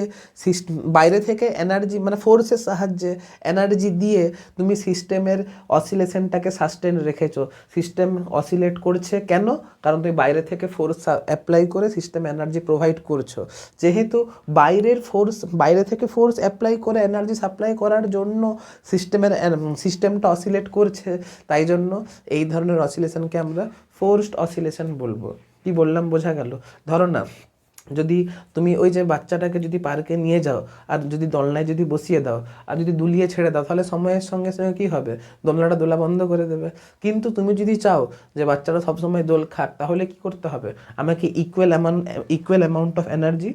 বাইরে থেকে এনার্জি, মানে ফোর্সের সাহায্যে এনার্জি দিয়ে তুমি সিস্টেমের অসিলেশনটাকে সাস্টেন রেখেছো। সিস্টেম অসিলেট করছে কেন, কারণ তুমি বাইরে থেকে ফোর্স অ্যাপ্লাই করে সিস্টেম এনার্জি প্রোভাইড করছো। যেহেতু বাইরে থেকে ফোর্স অ্যাপ্লাই করে এনার্জি সাপ্লাই করার জন্য সিস্টেমটা অসিলেট করছে, তাই জন্য এই ধরনের অসিলেশনকে আমরা ফোর্সড অসিলেশন বলবো। কি বললাম বোঝা গেল? ধরো না, যদি তুমি ওই যে বাচ্চাটাকে যদি পার্কে নিয়ে যাও আর যদি দোলনায় যদি বসিয়ে দাও আর যদি দুলিয়ে ছেড়ে দাও, তাহলে সময়ের সঙ্গে সঙ্গে কী হবে, দোলনাটা দোলা বন্ধ করে দেবে। কিন্তু তুমি যদি চাও যে বাচ্চারা সবসময় দোল খাক, তাহলে কি করতে হবে, আমাকে ইকুয়াল অ্যামাউন্ট অফ এনার্জি,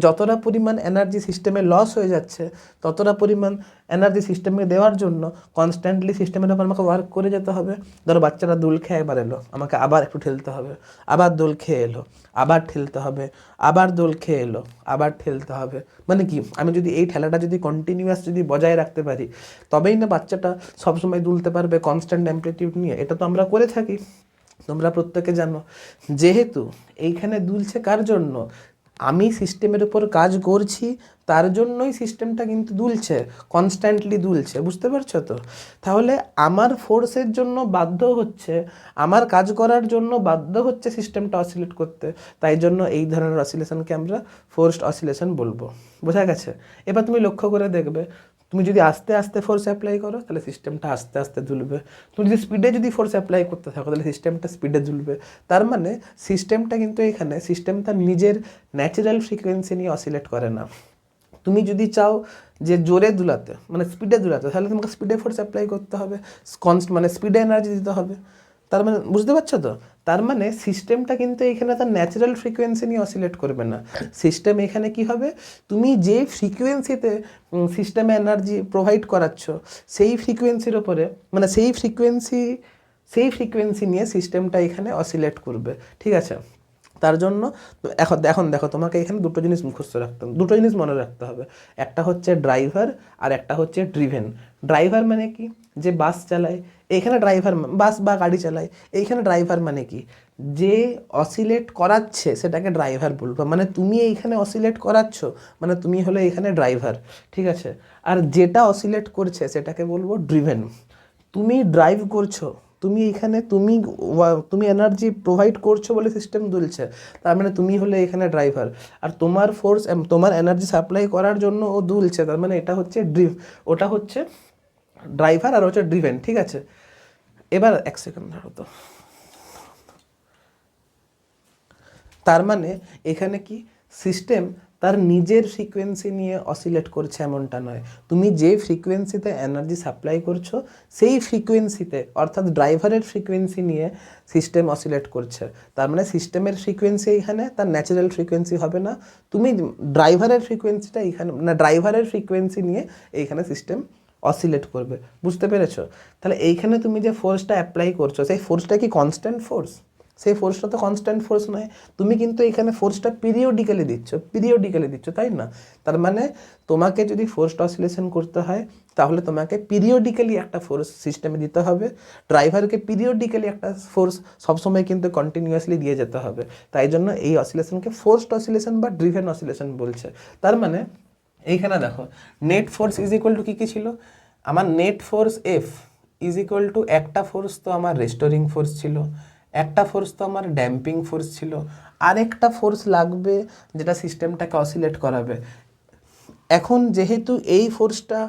যতটা পরিমাণ এনার্জি সিস্টেমে লস হয়ে যাচ্ছে ততটা পরিমাণ এনার্জি সিস্টেমে দেওয়ার জন্য কনস্ট্যান্টলি সিস্টেমের উপর আমাকে ওয়ার্ক করে যেতে হবে। ধরো বাচ্চারা দোল খেয়ে একবার এলো, আমাকে আবার একটু ঠেলতে হবে, আবার দোল খেয়ে এলো, আবার ঠেলতে হবে, আবার দোল খেয়ে এলো, আবার ঠেলতে হবে। মানে কি, আমি যদি এই ঠেলাটা যদি কন্টিনিউয়াস যদি বজায় রাখতে পারি, তবেই না বাচ্চাটা সবসময় দুলতে পারবে কনস্ট্যান্ট অ্যামপ্লিটিউড নিয়ে। এটা তো আমরা করে থাকি, তোমরা প্রত্যেকে জানো। যেহেতু এইখানে দুলছে কার জন্য, আমি সিস্টেমের উপর কাজ করছি, তার জন্যই সিস্টেমটা কিন্তু দুলছে, কনস্ট্যান্টলি দুলছে। বুঝতে পারছো তো? তাহলে আমার ফোর্সের জন্য বাধ্য হচ্ছে, আমার কাজ করার জন্য বাধ্য হচ্ছে সিস্টেমটা অসিলেট করতে। তাই জন্য এই ধরনের অসিলেশনকে আমরা ফোর্সড অসিলেশন বলবো। বোঝা গেছে? এবার তুমি লক্ষ্য করে দেখবে, তুমি যদি আস্তে আস্তে ফোর্স অ্যাপ্লাই করো, তাহলে সিস্টেমটা আস্তে আস্তে দুলবে। তুমি যদি স্পিডে যদি ফোর্স অ্যাপ্লাই করতে থাকো, তাহলে সিস্টেমটা স্পিডে দুলবে। তার মানে সিস্টেমটা কিন্তু এখানে তার নিজের ন্যাচারাল ফ্রিকোয়েন্সি নিয়ে অসিলেট করে না। তুমি যদি চাও যে জোরে দুলাতে, মানে স্পিডে দুলাতে, তাহলে তোমাকে স্পিডে ফোর্স অ্যাপ্লাই করতে হবে, মানে স্পিডে এনার্জি দিতে হবে। তার মানে বুঝতে পারছো তো? তার মানে সিস্টেমটা কিন্তু এখানে তার ন্যাচারাল ফ্রিকোয়েন্সি নিয়ে অসিলেট করবে না। সিস্টেম এখানে কি হবে, তুমি যে ফ্রিকোয়েন্সিতে সিস্টেমে এনার্জি প্রোভাইড করাচ্ছ, সেই ফ্রিকোয়েন্সির ওপরে, মানে সেই ফ্রিকোয়েন্সি নিয়ে সিস্টেমটা এখানে অসিলেট করবে। ঠিক আছে? তার জন্য এখন দেখো, তোমাকে এখানে দুটো জিনিস মনে রাখতে হবে। একটা হচ্ছে ড্রাইভার আর একটা হচ্ছে ড্রিভেন। ড্রাইভার মানে কি, যে বাস চালায়, এইখানে ড্রাইভার, বাস বা গাড়ি চালায়, এইখানে ড্রাইভার মানে কি, যে অসিলেট করাচ্ছে সেটাকে ড্রাইভার বলবো, মানে তুমি এইখানে অসিলেট করাচ্ছ মানে তুমি হলে এখানে ড্রাইভার, ঠিক আছে। আর যেটা অসিলেট করছে সেটাকে বলবো ড্রিভেন। তুমি ড্রাইভ করছো, তুমি এখানে তুমি এনার্জি প্রোভাইড করছো বলে সিস্টেম দুলছে, তার মানে তুমি হলে এখানে ড্রাইভার। আর তোমার ফোর্স, তোমার এনার্জি সাপ্লাই করার জন্য ও দুলছে, তার মানে এটা হচ্ছে ওটা হচ্ছে ড্রাইভার আর হচ্ছে ড্রিভেন, ঠিক আছে। এবার এক সেকেন্ড ধরো তো, তার মানে এখানে কি সিস্টেম তার নিজের ফ্রিকোয়েন্সি নিয়ে অসিলেট করছে এমনটা নয়, তুমি যে ফ্রিকোয়েন্সিতে এনার্জি সাপ্লাই করছো সেই ফ্রিকোয়েন্সিতে অর্থাৎ ড্রাইভারের ফ্রিকোয়েন্সি নিয়ে সিস্টেম অসিলেট করছে। তার মানে সিস্টেমের ফ্রিকোয়েন্সি এখানে তার ন্যাচারাল ফ্রিকোয়েন্সি হবে না, তুমি ড্রাইভারের ফ্রিকোয়েন্সিটা এখানে, না ড্রাইভারের ফ্রিকোয়েন্সি নিয়ে এইখানে সিস্টেম অসিলেট করবে, বুঝতে পেরেছো? তাহলে এইখানে তুমি যে ফোর্সটা অ্যাপ্লাই করছো সেই ফোর্সটা কি কনস্ট্যান্ট ফোর্স? সেই ফোর্সটা তো কনস্ট্যান্ট ফোর্স নয়, তুমি কিন্তু এখানে ফোর্সটা পিরিয়ডিক্যালি দিচ্ছ, তাই না? তার মানে তোমাকে যদি ফোর্স অসিলেশন করতে হয় তাহলে তোমাকে পিরিয়ডিক্যালি একটা ফোর্স সিস্টেমে দিতে হবে, ড্রাইভারকে পিরিয়ডিক্যালি একটা ফোর্স সবসময় কিন্তু কন্টিনিউয়াসলি দিয়ে যেতে হবে। তাই জন্য এই অসিলেশনকে ফোর্সড অসিলেশন বা ড্রিভেন অসিলেশন বলছে। তার মানে এইখানে দেখো net force is equal to কী কী ছিল আমার, net force F is equal to একটা ফোর্স তো আমার রেস্টোরিং ফোর্স ছিল, একটা ফোর্স তো আমার ড্যাম্পিং ফোর্স ছিল, আরেকটা ফোর্স লাগবে যেটা সিস্টেমটাকে অসিলেট করাবে। এখন যেহেতু এই ফোর্সটা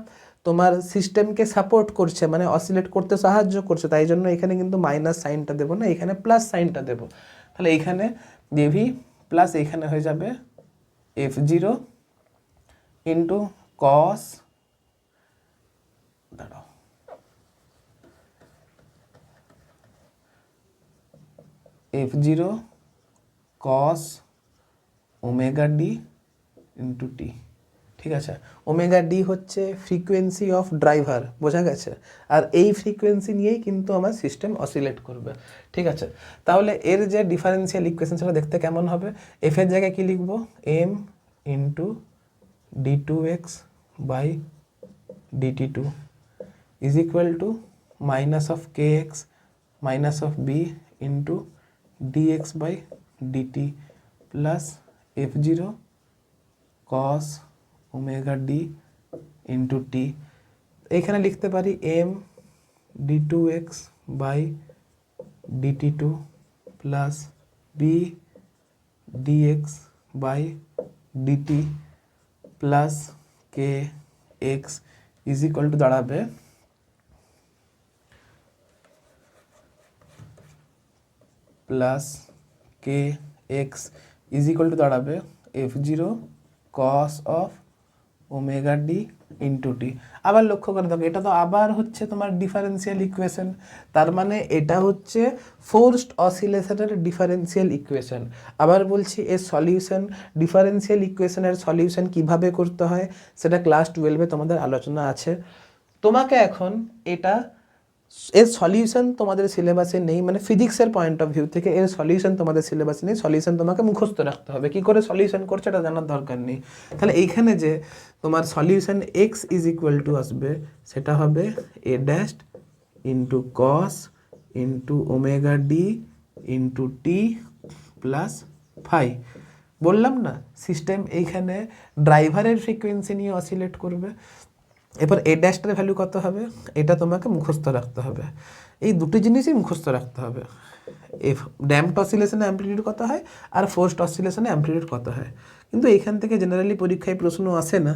তোমার সিস্টেমকে সাপোর্ট করছে মানে অসিলেট করতে সাহায্য করছে, তাই জন্য এখানে কিন্তু মাইনাস সাইনটা দেবো না, এখানে প্লাস সাইনটা দেবো। তাহলে এইখানে দেভি প্লাস এইখানে হয়ে যাবে F0 ইন্টু কস, দাঁড়াও, F0 cos omega d into t, ঠিক আছে। ওমেগা ডি হচ্ছে ফ্রিকোয়েন্সি অফ ড্রাইভার, বোঝা গেছে। আর এই ফ্রিকোয়েন্সি নিয়েই কিন্তু আমার সিস্টেম অসিলেট করবে, ঠিক আছে। তাহলে এর যে ডিফারেন্সিয়াল ইকুয়েশন সেটা দেখতে কেমন হবে, এফ এর জায়গায় কী লিখবো, m into d two x by dt two is equal to minus of k x minus of b into dx by dt plus f0 cos omega d into t, এখানে লিখতে পারি m d2x by dt2 plus b dx by dt plus kx is equal to দাঁড়াবে plus k x is equal to দাঁড়াবে F0 cos of omega d into t. আবার লক্ষ্য করে দেখো এটা তো আবার হচ্ছে তোমার ডিফারেন্সিয়াল ইকুয়েশন, তার মানে এটা হচ্ছে ফোর্সড অসিলেশনের ডিফারেন্সিয়াল ইকুয়েশন। আবার বলছি এর সলিউশন, ডিফারেন্সিয়াল ইকুয়েশনের সলিউশন কিভাবে করতে হয় সেটা ক্লাস 12-এ তোমাদের আলোচনা আছে। তোমাকে এখন এটা এর সলিউশন তোমাদের সিলেবাসে নেই, মানে ফিজিক্সের পয়েন্ট অফ ভিউ থেকে এর সলিউশন তোমাদের সিলেবাসে নেই, সলিউশন তোমাকে মুখস্থ রাখতে হবে, কী করে সলিউশন করছে এটা জানার দরকার নেই। তাহলে এইখানে যে তোমার solution x is equal to আসবে সেটা হবে a dash into cos into omega d into t plus phi. বললাম না সিস্টেম এইখানে ড্রাইভারের ফ্রিকোয়েন্সি নিয়ে অসিলেট করবে। এবার এ ড্যাশটার ভ্যালু কত হবে এটা তোমাকে মুখস্থ রাখতে হবে, এই দুটি জিনিসই মুখস্থ রাখতে হবে। এফ ড্যাম্পড অসিলেশনে অ্যাম্প্লিটিউড কত হয় আর ফোর্সড অসিলেশনে অ্যাম্প্লিটিউড কত হয়, কিন্তু এইখান থেকে জেনারেলি পরীক্ষায় প্রশ্ন আসে না,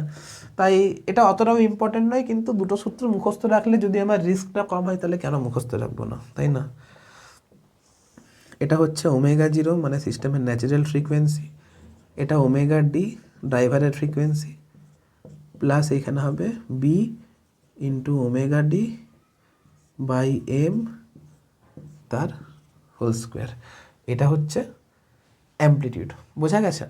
তাই এটা অতটাও ইম্পর্টেন্ট নয়। কিন্তু দুটো সূত্র মুখস্থ রাখলে যদি আমার রিস্কটা কম হয় তাহলে কেন মুখস্থ রাখবো না, তাই না? এটা হচ্ছে ওমেগা জিরো মানে সিস্টেমের ন্যাচারাল ফ্রিকোয়েন্সি, এটা ওমেগা ডি ড্রাইভারের ফ্রিকোয়েন্সি, প্লাস এইখানে হবে b into omega d by m তার হোল স্কোয়ার, এটা হচ্ছে অ্যাম্প্লিটিউড, বোঝা গেছে?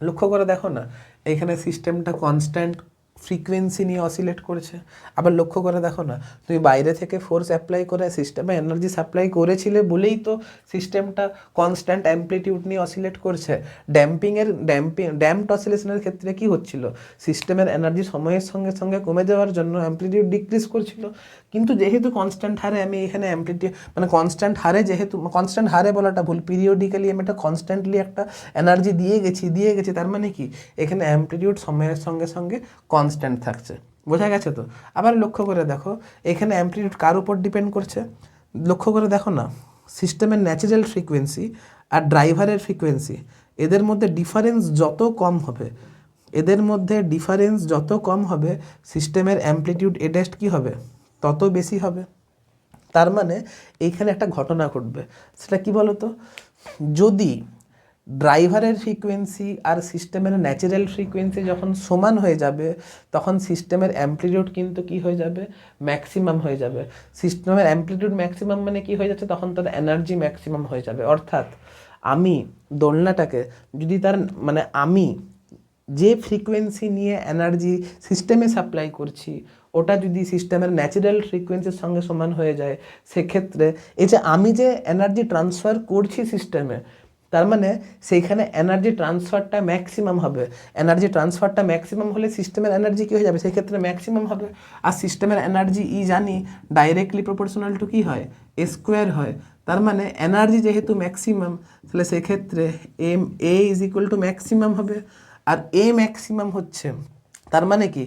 লক্ষ্য করে দেখো না এইখানে সিস্টেমটা কনস্ট্যান্ট ফ্রিকোয়েন্সি নিয়ে অসিলেট করছে। আবার লক্ষ্য করে দেখো না, তুমি বাইরে থেকে ফোর্স অ্যাপ্লাই করে সিস্টেমে এনার্জি সাপ্লাই করেছিলে বলেই তো সিস্টেমটা কনস্ট্যান্ট অ্যাম্প্লিটিউড নিয়ে অসিলেট করছে। ড্যাম্পড অসিলেশনের ক্ষেত্রে কি হচ্ছিল, সিস্টেমের এনার্জি সময়ের সঙ্গে সঙ্গে কমে যাওয়ার জন্য অ্যাম্প্লিটিউড ডিক্রিজ করছিল। কিন্তু যেহেতু কনস্ট্যান্ট হারে আমি এখানে মানে কনস্ট্যান্ট হারে, যেহেতু কনস্ট্যান্ট হারে বলাটা ভুল, পিরিয়ডিক্যালি আমি একটা কনস্ট্যান্টলি একটা এনার্জি দিয়ে গেছি, তার মানে কি এখানে অ্যাম্প্লিটিউড সময়ের সঙ্গে সঙ্গে কনস্ট্যান্ট থাকছে। বোঝা গেছে তো? আবার লক্ষ্য করে দেখো, এখানে অ্যাম্প্লিটিউড কার উপর ডিপেন্ড করছে, লক্ষ্য করে দেখো না, সিস্টেমের ন্যাচারাল ফ্রিকোয়েন্সি আর ড্রাইভারের ফ্রিকোয়েন্সি, এদের মধ্যে ডিফারেন্স যত কম হবে সিস্টেমের অ্যাম্প্লিটিউড এডেস্ট কী হবে, তত বেশি হবে। তার মানে এইখানে একটা ঘটনা ঘটবে, সেটা কি বলো তো, যদি ড্রাইভারের ফ্রিকোয়েন্সি আর সিস্টেমের ন্যাচারাল ফ্রিকোয়েন্সি যখন সমান হয়ে যাবে, তখন সিস্টেমের অ্যাম্প্লিটিউড কিন্তু কি হয়ে যাবে, ম্যাক্সিমাম হয়ে যাবে। সিস্টেমের অ্যাম্প্লিটিউড ম্যাক্সিমাম মানে কি হয়ে যাচ্ছে, তখন তার এনার্জি ম্যাক্সিমাম হয়ে যাবে। অর্থাৎ আমি দোলনাটাকে যদি মানে আমি যে ফ্রিকোয়েন্সি নিয়ে এনার্জি সিস্টেমে সাপ্লাই করছি, ওটা যদি সিস্টেমের ন্যাচারাল ফ্রিকোয়েন্সির সঙ্গে সমান হয়ে যায়, সেক্ষেত্রে এই যে আমি যে এনার্জি ট্রান্সফার করছি সিস্টেমে, তার মানে সেইখানে এনার্জি ট্রান্সফারটা ম্যাক্সিমাম হবে। এনার্জি ট্রান্সফারটা ম্যাক্সিমাম হলে সিস্টেমের এনার্জি কী হয়ে যাবে, সেক্ষেত্রে ম্যাক্সিমাম হবে। আর সিস্টেমের এনার্জি জানি ডাইরেক্টলি প্রপোর্শনাল টু কী হয়, স্কোয়ার হয়। তার মানে এনার্জি যেহেতু ম্যাক্সিমাম, তাহলে সেক্ষেত্রে এ ইজ ইকুয়াল টু ম্যাক্সিমাম হবে। আর এ ম্যাক্সিমাম হচ্ছে, তার মানে কি,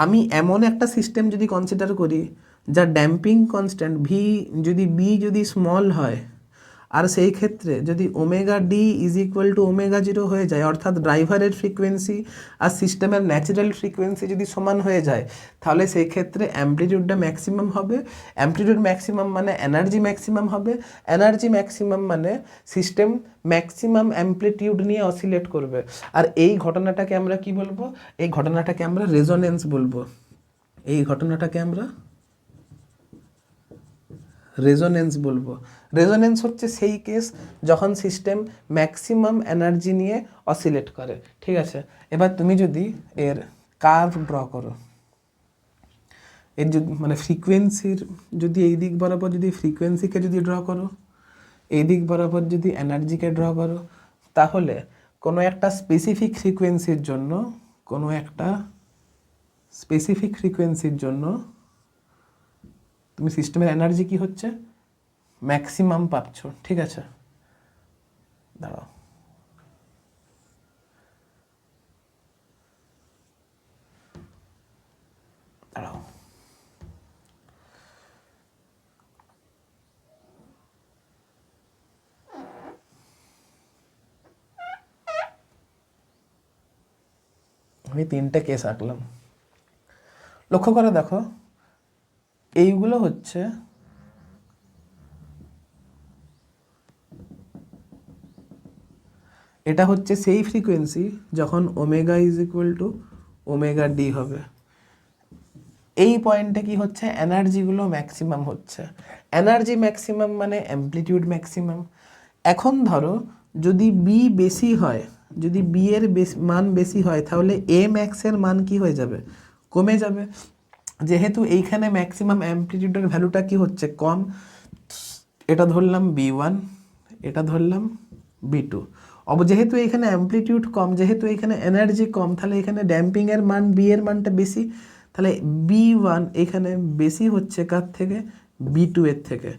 আমি এমন একটা সিস্টেম যদি কনসিডার করি যার ড্যাম্পিং কনস্ট্যান্ট বি যদি স্মল হয়, আর সেই ক্ষেত্রে যদি omega D is equal to omega zero হয়ে যায়, অর্থাৎ ড্রাইভারের ফ্রিকোয়েন্সি আর সিস্টেমের ন্যাচারাল ফ্রিকোয়েন্সি যদি সমান হয়ে যায়, তাহলে সেই ক্ষেত্রে অ্যাম্প্লিটিউডটা ম্যাক্সিমাম হবে। অ্যাম্প্লিটিউড ম্যাক্সিমাম মানে এনার্জি ম্যাক্সিমাম হবে। এনার্জি ম্যাক্সিমাম মানে সিস্টেম ম্যাক্সিমাম অ্যাম্প্লিটিউড নিয়ে অসিলেট করবে। আর এই ঘটনাটাকে আমরা কি বলবো, এই ঘটনাটাকে আমরা রেজোনেন্স বলবো। এই ঘটনাটাকে আমরা রেজোনেন্স বলবো। রেজোনেন্স হচ্ছে সেই কেস যখন সিস্টেম ম্যাক্সিমাম এনার্জি নিয়ে অসিলেট করে। ঠিক আছে, এবার তুমি যদি এর কার্ভ ড্র করো, এর যদি মানে ফ্রিকোয়েন্সির যদি এই দিক বরাবর যদি ফ্রিকোয়েন্সিকে যদি ড্র করো, এই দিক বরাবর যদি এনার্জিকে ড্র করো, তাহলে কোনো একটা স্পেসিফিক ফ্রিকোয়েন্সির জন্য তুমি সিস্টেমের এনার্জি কি হচ্ছে, ম্যাক্সিমাম পাচ্ছ। ঠিক আছে, দাঁড়াও, আমি 3টে কেস আঁকলাম। লক্ষ্য করে দেখো, এইগুলো হচ্ছে এটা হচ্ছে সেই ফ্রিকোয়েন্সি যখন omega is equal to omega D হবে। এই পয়েন্টে কি হচ্ছে, এনার্জিগুলো ম্যাক্সিমাম হচ্ছে। এনার্জি ম্যাক্সিমাম মানে অ্যাম্প্লিটিউড ম্যাক্সিমাম। এখন ধরো যদি বি বেশি হয়, যদি বি এর মান বেশি হয়, তাহলে এ ম্যাক্সের মান কি হয়ে যাবে, কমে যাবে। যেহেতু এইখানে ম্যাক্সিমাম অ্যাম্প্লিটিউডের ভ্যালুটা কি হচ্ছে, কম, এটা ধরলাম বি1, এটা ধরলাম বি2। যেহেতু এখানে অ্যাম্প্লিটিউড কম, যেহেতু এখানে এনার্জি কম, তাহলে এখানে ড্যাম্পিংয়ের মান বি এর মানটা বেশি, তাহলে বি1 এখানে বেশি হচ্ছে কার থেকে, বি2 এর থেকে।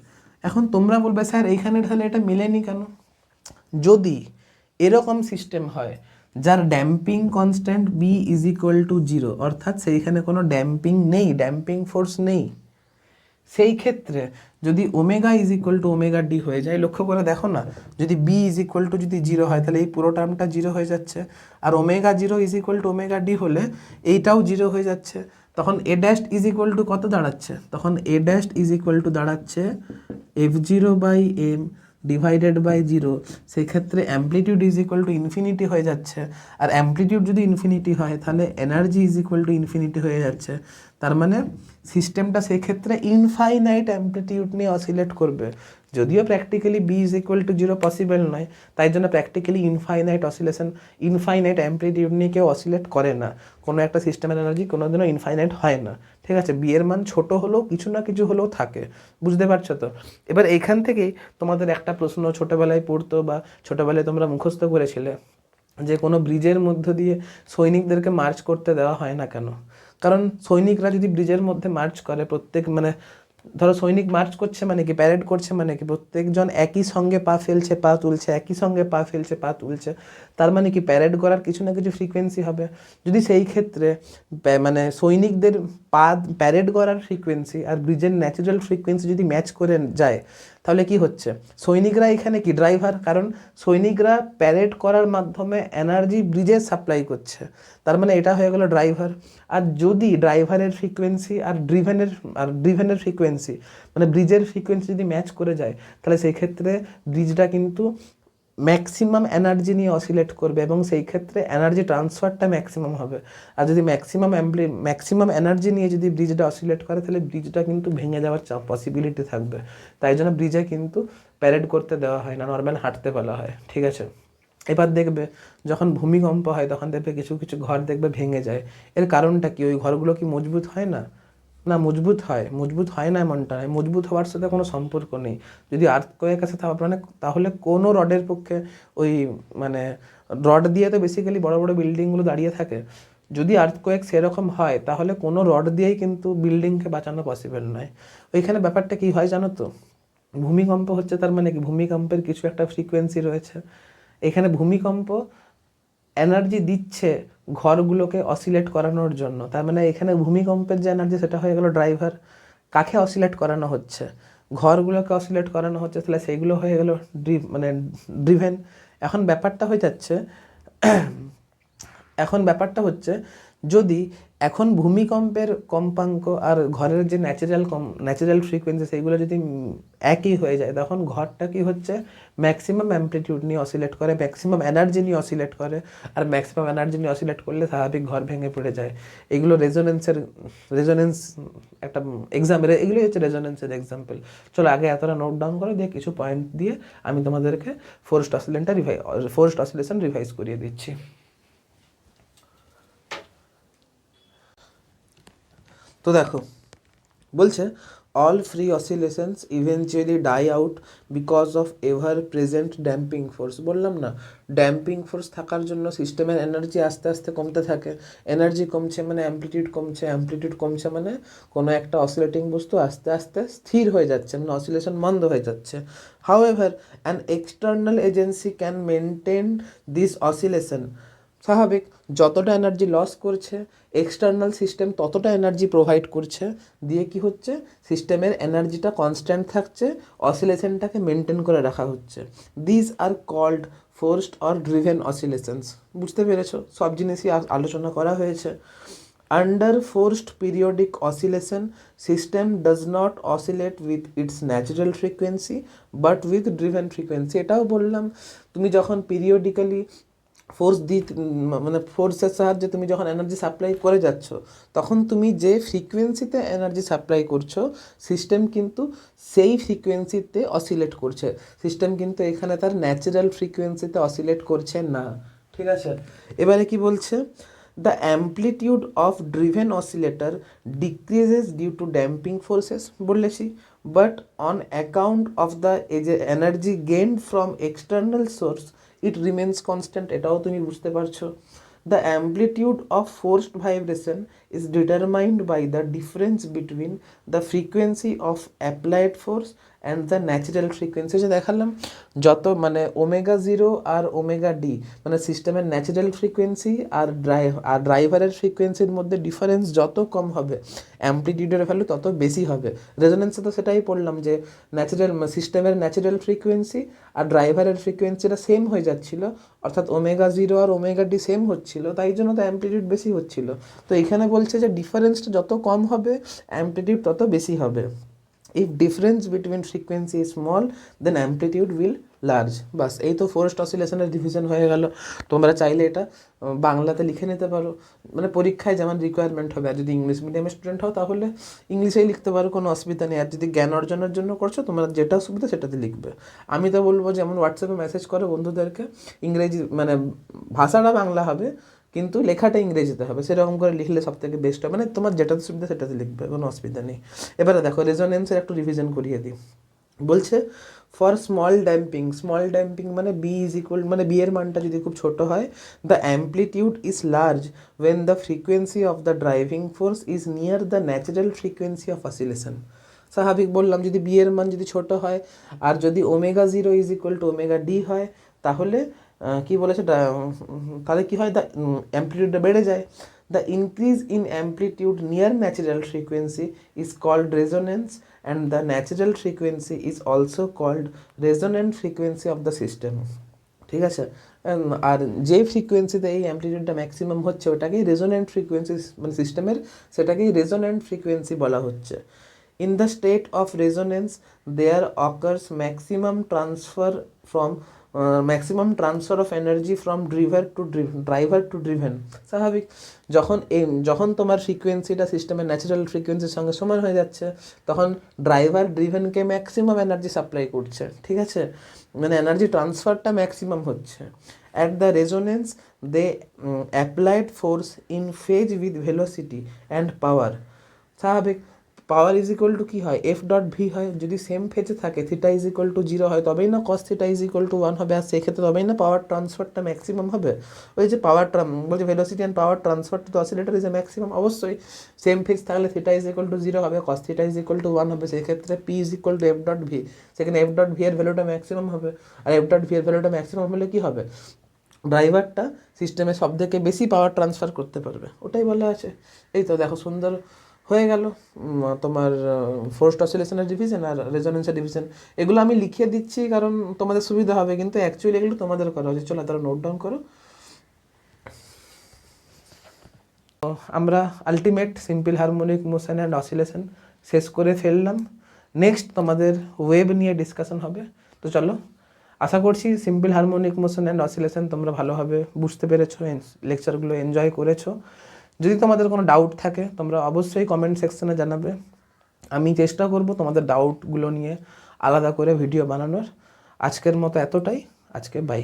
এখন তোমরা বলবে স্যার এইখানে তাহলে এটা মেলেনি কেন? যদি এরকম সিস্টেম হয় যার damping constant b is equal to 0, অর্থাৎ সেইখানে কোনো ড্যাম্পিং নেই, ড্যাম্পিং ফোর্স নেই, সেই ক্ষেত্রে যদি omega is equal to omega D হয়ে যায়, লক্ষ্য করে দেখো না, যদি বি ইজ ইকুয়াল টু যদি 0 হয়, তাহলে এই পুরো টার্মটা 0 হয়ে যাচ্ছে। আর omega 0 is equal to omega d হলে এইটাও 0 হয়ে যাচ্ছে। তখন a dash is equal to কত দাঁড়াচ্ছে, তখন a dash is equal to দাঁড়াচ্ছে f0/m ডিভাইডেড বাই 0। সেক্ষেত্রে amplitude is equal to infinity হয়ে যাচ্ছে। আর অ্যাম্প্লিটিউড যদি ইনফিনিটি হয়, তাহলে energy is equal to infinity হয়ে যাচ্ছে। তার মানে সিস্টেমটা সেক্ষেত্রে ইনফাইনাইট অ্যাম্প্লিটিউড নিয়ে অসিলেট করবে। যদিও practically b is equal to zero possible নয়, তাই জন্য প্র্যাকটিক্যালি ইনফাইনাইট অ্যাম্প্লিটিউড নিয়ে কেউ অসিলেট করে না। কোনো একটা সিস্টেমের এনার্জি কোনো দিনও ইনফাইনাইট হয় না, ঠিক আছে। বি এর মান ছোট হলেও কিছু না কিছু হলেও থাকে, বুঝতে পারছো তো। এবার এইখান থেকেই তোমাদের একটা প্রশ্ন ছোটোবেলায় পড়তো বা ছোটোবেলায় তোমরা মুখস্থ করেছিলে যে কোনো ব্রিজের মধ্য দিয়ে সৈনিকদেরকে মার্চ করতে দেওয়া হয় না কেন? কারণ সৈনিকরা যদি ব্রিজের মধ্যে মার্চ করে, প্রত্যেক মানে ধরো সৈনিক মার্চ করছে মানে কি, প্যারেড করছে মানে কি, প্রত্যেকজন একই সঙ্গে পা ফেলছে পা তুলছে, একই সঙ্গে পা ফেলছে পা তুলছে, তার মানে কি প্যারেড করার কিছু না কিছু ফ্রিকোয়েন্সি হবে। যদি সেই ক্ষেত্রে মানে সৈনিকদের পা প্যারেড করার ফ্রিকোয়েন্সি আর ব্রিজের ন্যাচারাল ফ্রিকোয়েন্সি যদি ম্যাচ করে যায়, তাহলে কি হচ্ছে, সৈনিকরা এখানে কি ড্রাইভার, কারণ সৈনিকরা প্যারেড করার মাধ্যমে এনার্জি ব্রিজে সাপ্লাই করছে, তার মানে এটা হয়ে গেল ড্রাইভার। আর যদি ড্রাইভারের ফ্রিকোয়েন্সি আর ড্রিভেনের ফ্রিকোয়েন্সি মানে ব্রিজের ফ্রিকোয়েন্সি যদি ম্যাচ করে যায়, তাহলে সেই ক্ষেত্রে ব্রিজটা কিন্তু ম্যাক্সিমাম এনার্জি নিয়ে অসিলেট করবে এবং সেই ক্ষেত্রে এনার্জি ট্রান্সফারটা ম্যাক্সিমাম হবে। আর যদি ম্যাক্সিমাম এনার্জি নিয়ে যদি ব্রিজটা অসিলেট করে, তাহলে ব্রিজটা কিন্তু ভেঙে যাওয়ার পসিবিলিটি থাকবে। তাই জন্য ব্রিজে কিন্তু প্যারেড করতে দেওয়া হয় না, নর্মাল হাঁটতে বলা হয়, ঠিক আছে। এবার দেখবে যখন ভূমিকম্প হয় তখন দেখবে কিছু কিছু ঘর দেখবে ভেঙে যায়। এর কারণটা কি, ওই ঘরগুলো কি মজবুত হয় না? না, মজবুত হয় না এমনটা নয়, মজবুত হওয়ার সাথে কোনো সম্পর্ক নেই। যদি আর্থকোয়েক আসে মানে তাহলে কোনো রডের পক্ষে ওই মানে রড দিয়ে তো বেসিক্যালি বড় বড় বিল্ডিংগুলো দাঁড়িয়ে থাকে। যদি আর্থকোয়েক সেরকম হয় তাহলে কোনো রড দিয়েই কিন্তু বিল্ডিংকে বাঁচানো পসিবল নয়। ওইখানে ব্যাপারটা কি হয় জানো তো, ভূমিকম্প হচ্ছে তার মানে কি ভূমিকম্পের কিছু একটা ফ্রিকোয়েন্সি রয়েছে। এখানে ভূমিকম্প এনার্জি দিচ্ছে ঘরগুলোকে অসিলেট করানোর জন্য, তার মানে এখানে ভূমিকম্পের যে এনার্জি সেটা হয়ে গেল ড্রাইভার। কাকে অসিলেট করানো হচ্ছে? ঘরগুলোকে অসিলেট করানো হচ্ছে, তাহলে সেইগুলো হয়ে গেল ড্রিভেন। এখন ব্যাপারটা হচ্ছে যদি এখন ভূমিকম্পের কম্পাঙ্ক আর ঘরের যে ন্যাচারাল ফ্রিকোয়েন্সি সেইগুলো যদি একই হয়ে যায়, তখন ঘরটা কি হচ্ছে ম্যাক্সিমাম অ্যাম্প্লিটিউড নিয়ে অসিলেট করে, ম্যাক্সিমাম এনার্জি নিয়ে অসিলেট করে। আর ম্যাক্সিমাম এনার্জি নিয়ে অসিলেট করলে স্বাভাবিক ঘর ভেঙে পড়ে যায়। এগুলো রেজোনেন্স একটা এগুলোই হচ্ছে রেজোনেন্সের এক্সাম্পল। চলো আগে এতটা নোট ডাউন করে দিয়ে কিছু পয়েন্ট দিয়ে আমি তোমাদেরকে ফোর্সড অসিলেশন রিভাইজ করিয়ে দিচ্ছি। তো দেখো বলছে all free oscillations eventually die out because of ever present damping force। বললাম না, ড্যাম্পিং ফোর্স থাকার জন্য সিস্টেমের এনার্জি আস্তে আস্তে কমতে থাকে। এনার্জি কমছে মানে অ্যাম্প্লিটিউড কমছে মানে কোনো একটা অসিলেটিং বস্তু আস্তে আস্তে স্থির হয়ে যাচ্ছে, মানে অসিলেশন বন্ধ হয়ে যাচ্ছে। However, an external agency can maintain this oscillation। স্বাভাবিক, যতটা এনার্জি লস করছে এক্সটার্নাল সিস্টেম ততটা এনার্জি প্রোভাইড করছে, দিয়ে কি হচ্ছে সিস্টেমের এনার্জিটা কনস্ট্যান্ট থাকছে, অসিলেশনটাকে মেনটেন করে রাখা হচ্ছে। This are called forced or driven oscillations. বুঝতে পেরেছো, সব জিনিসই আলোচনা করা হয়েছে। Under forced periodic oscillation system does not oscillate with its natural frequency but with driven frequency. এটাও বললাম, তুমি যখন পিরিয়ডিক্যালি ফোর্সের সাহায্যে তুমি যখন এনার্জি সাপ্লাই করে যাচ্ছ, তখন তুমি যে ফ্রিকোয়েন্সিতে এনার্জি সাপ্লাই করছো সিস্টেম কিন্তু সেই ফ্রিকোয়েন্সিতে অসিলেট করছে। সিস্টেম কিন্তু এখানে তার ন্যাচারাল ফ্রিকোয়েন্সিতে অসিলেট করছে না, ঠিক আছে। এবারে কি বলছে, the amplitude of driven oscillator decreases due to damping forces বলেছি, but on account of the energy gained from external source it remains constant। এটাও তুমি বুঝতে পারছো। The amplitude of forced vibration is determined by the difference between the frequency of applied force and the natural frequency। যে দেখালাম যত মানে omega zero আর omega D মানে সিস্টেমের ন্যাচারাল ফ্রিকোয়েন্সি আর ড্রাইভারের ফ্রিকোয়েন্সির মধ্যে ডিফারেন্স যত কম হবে অ্যাম্প্লিটিউডের ভ্যালু তত বেশি হবে। রেজোনেন্সে তো সেটাই পড়লাম যে সিস্টেমের ন্যাচারাল ফ্রিকোয়েন্সি আর ড্রাইভারের ফ্রিকোয়েন্সিটা সেম হয়ে যাচ্ছিল, অর্থাৎ ওমেগা জিরো আর ওমেগা ডি সেম হচ্ছিল, তাই জন্য তো অ্যাম্প্লিটিউড বেশি হচ্ছিল। তো এখানে বলছে যে ডিফারেন্সটা যত কম হবে অ্যাম্প্লিটিউড তত বেশি হবে। If difference between frequency is small then amplitude will large. বাস এই তো ফোর্সড অসিলেশনের ডিভিশন হয়ে গেল। তোমরা চাইলে এটা বাংলাতে লিখে নিতে পারো, মানে পরীক্ষায় যেমন রিকোয়ারমেন্ট হবে। আর যদি ইংলিশ মিডিয়ামের স্টুডেন্ট হও তাহলে ইংলিশেই লিখতে পারো, কোনো অসুবিধা নেই। আর যদি জ্ঞান অর্জনের জন্য করছো, তোমরা যেটা সুবিধা সেটাতে লিখবে। আমি তো বলবো যেমন হোয়াটসঅ্যাপে মেসেজ করো বন্ধুদেরকে, ইংরেজি মানে ভাষাটা বাংলা হবে কিন্তু লেখাটা ইংরেজিতে হবে, সেরকম করে লিখলে সব থেকে বেস্ট হবে। মানে তোমার যেটাতে সুবিধা সেটাতে লিখবে, কোনো অসুবিধা নেই। এবারে দেখো রেজোনেন্সের একটু রিভিশন করিয়ে দিই। বলছে ফর স্মল ড্যাম্পিং মানে বি ইজ ইকুয়াল, মানে বি এর মানটা যদি খুব ছোট হয়, the amplitude is large when the frequency of the driving force is near the natural frequency of oscillation. স্বাভাবিক বললাম, যদি বি এর মান যদি ছোট হয় আর যদি omega zero is equal to omega D হয়, তাহলে কি বলেছে, তাহলে কি হয়, দ্য অ্যাম্পলিটিউডটা বেড়ে যায়। The increase in amplitude near natural frequency is called resonance and the natural frequency is also called resonant frequency of the system. ঠিক আছে, আর যে ফ্রিকোয়েন্সিতে এই অ্যাম্পলিটিউডটা ম্যাক্সিমাম হচ্ছে ওটাকেই রেজোনেন্ট ফ্রিকোয়েন্সি, মানে সিস্টেমের সেটাকেই রেজোনেন্ট ফ্রিকোয়েন্সি বলা হচ্ছে। In the state of resonance, there occurs maximum transfer of energy from driver to driven. স্বাভাবিক, যখন তোমার ফ্রিকোয়েন্সিটা সিস্টেমের ন্যাচারাল ফ্রিকোয়েন্সির সঙ্গে সমান হয়ে যাচ্ছে, তখন ড্রাইভার ড্রিভেনকে ম্যাক্সিমাম এনার্জি সাপ্লাই করছে। ঠিক আছে, মানে এনার্জি ট্রান্সফারটা ম্যাক্সিমাম হচ্ছে। At the resonance the applied force in phase with velocity and power. স্বাভাবিক, পাওয়ার ইজ ইকুয়াল টু কী হয়, এফ ডট ভি হয়। যদি সেম ফেজে থাকে, থিটা ইজ ইকুয়াল টু 0 হয়, তবেই না cos theta is equal two 1 হবে। আর সেক্ষেত্রে তবেই না পাওয়ার ট্রান্সফারটা ম্যাক্সিমাম হবে। ওই যে পাওয়ার বলছে ভেলোসিটি অ্যান্ড পাওয়ার ট্রান্সফারটা তো অসিলেটর ইজ এ ম্যাক্সিমাম। অবশ্যই সেম ফেজ থাকলে থিটা ইজ ইকুয়াল টু 0 হবে, cos theta is equal two 1 হবে। সেক্ষেত্রে P is equal two F dot V, সেখানে এফ ডট ভি এর ভ্যালুটা ম্যাক্সিমাম হবে। আর এফ ডট ভি এর ভ্যালুটা ম্যাক্সিমাম হলে কী হবে, ড্রাইভারটা সিস্টেমে সব থেকে বেশি পাওয়ার ট্রান্সফার করতে পারবে, ওটাই বলা আছে। এই তো দেখো সুন্দর হয়ে গেল তোমার ফোর্সড অসিলেশনের ডিভিশন আর রেজোনেন্সের ডিভিশন। এগুলো আমি লিখে দিচ্ছি কারণ তোমাদের সুবিধা হবে, কিন্তু অ্যাকচুয়ালি এগুলো তোমাদের করা উচিত। চলো তারা নোট ডাউন করো। আমরা ultimate simple harmonic motion and oscillation শেষ করে ফেললাম। নেক্সট তোমাদের ওয়েভ নিয়ে ডিসকাশন হবে। তো চলো, আশা করছি simple harmonic motion and oscillation তোমরা ভালোভাবে বুঝতে পেরেছো, লেকচারগুলো এনজয় করেছো। যদি তোমাদের কোনো ডাউট থাকে তোমরা অবশ্যই কমেন্ট সেকশনে জানাবে। আমি চেষ্টা করব তোমাদের ডাউটগুলো নিয়ে আলাদা করে ভিডিও বানানোর। আজকের মতো এতটাই, আজকে বাই।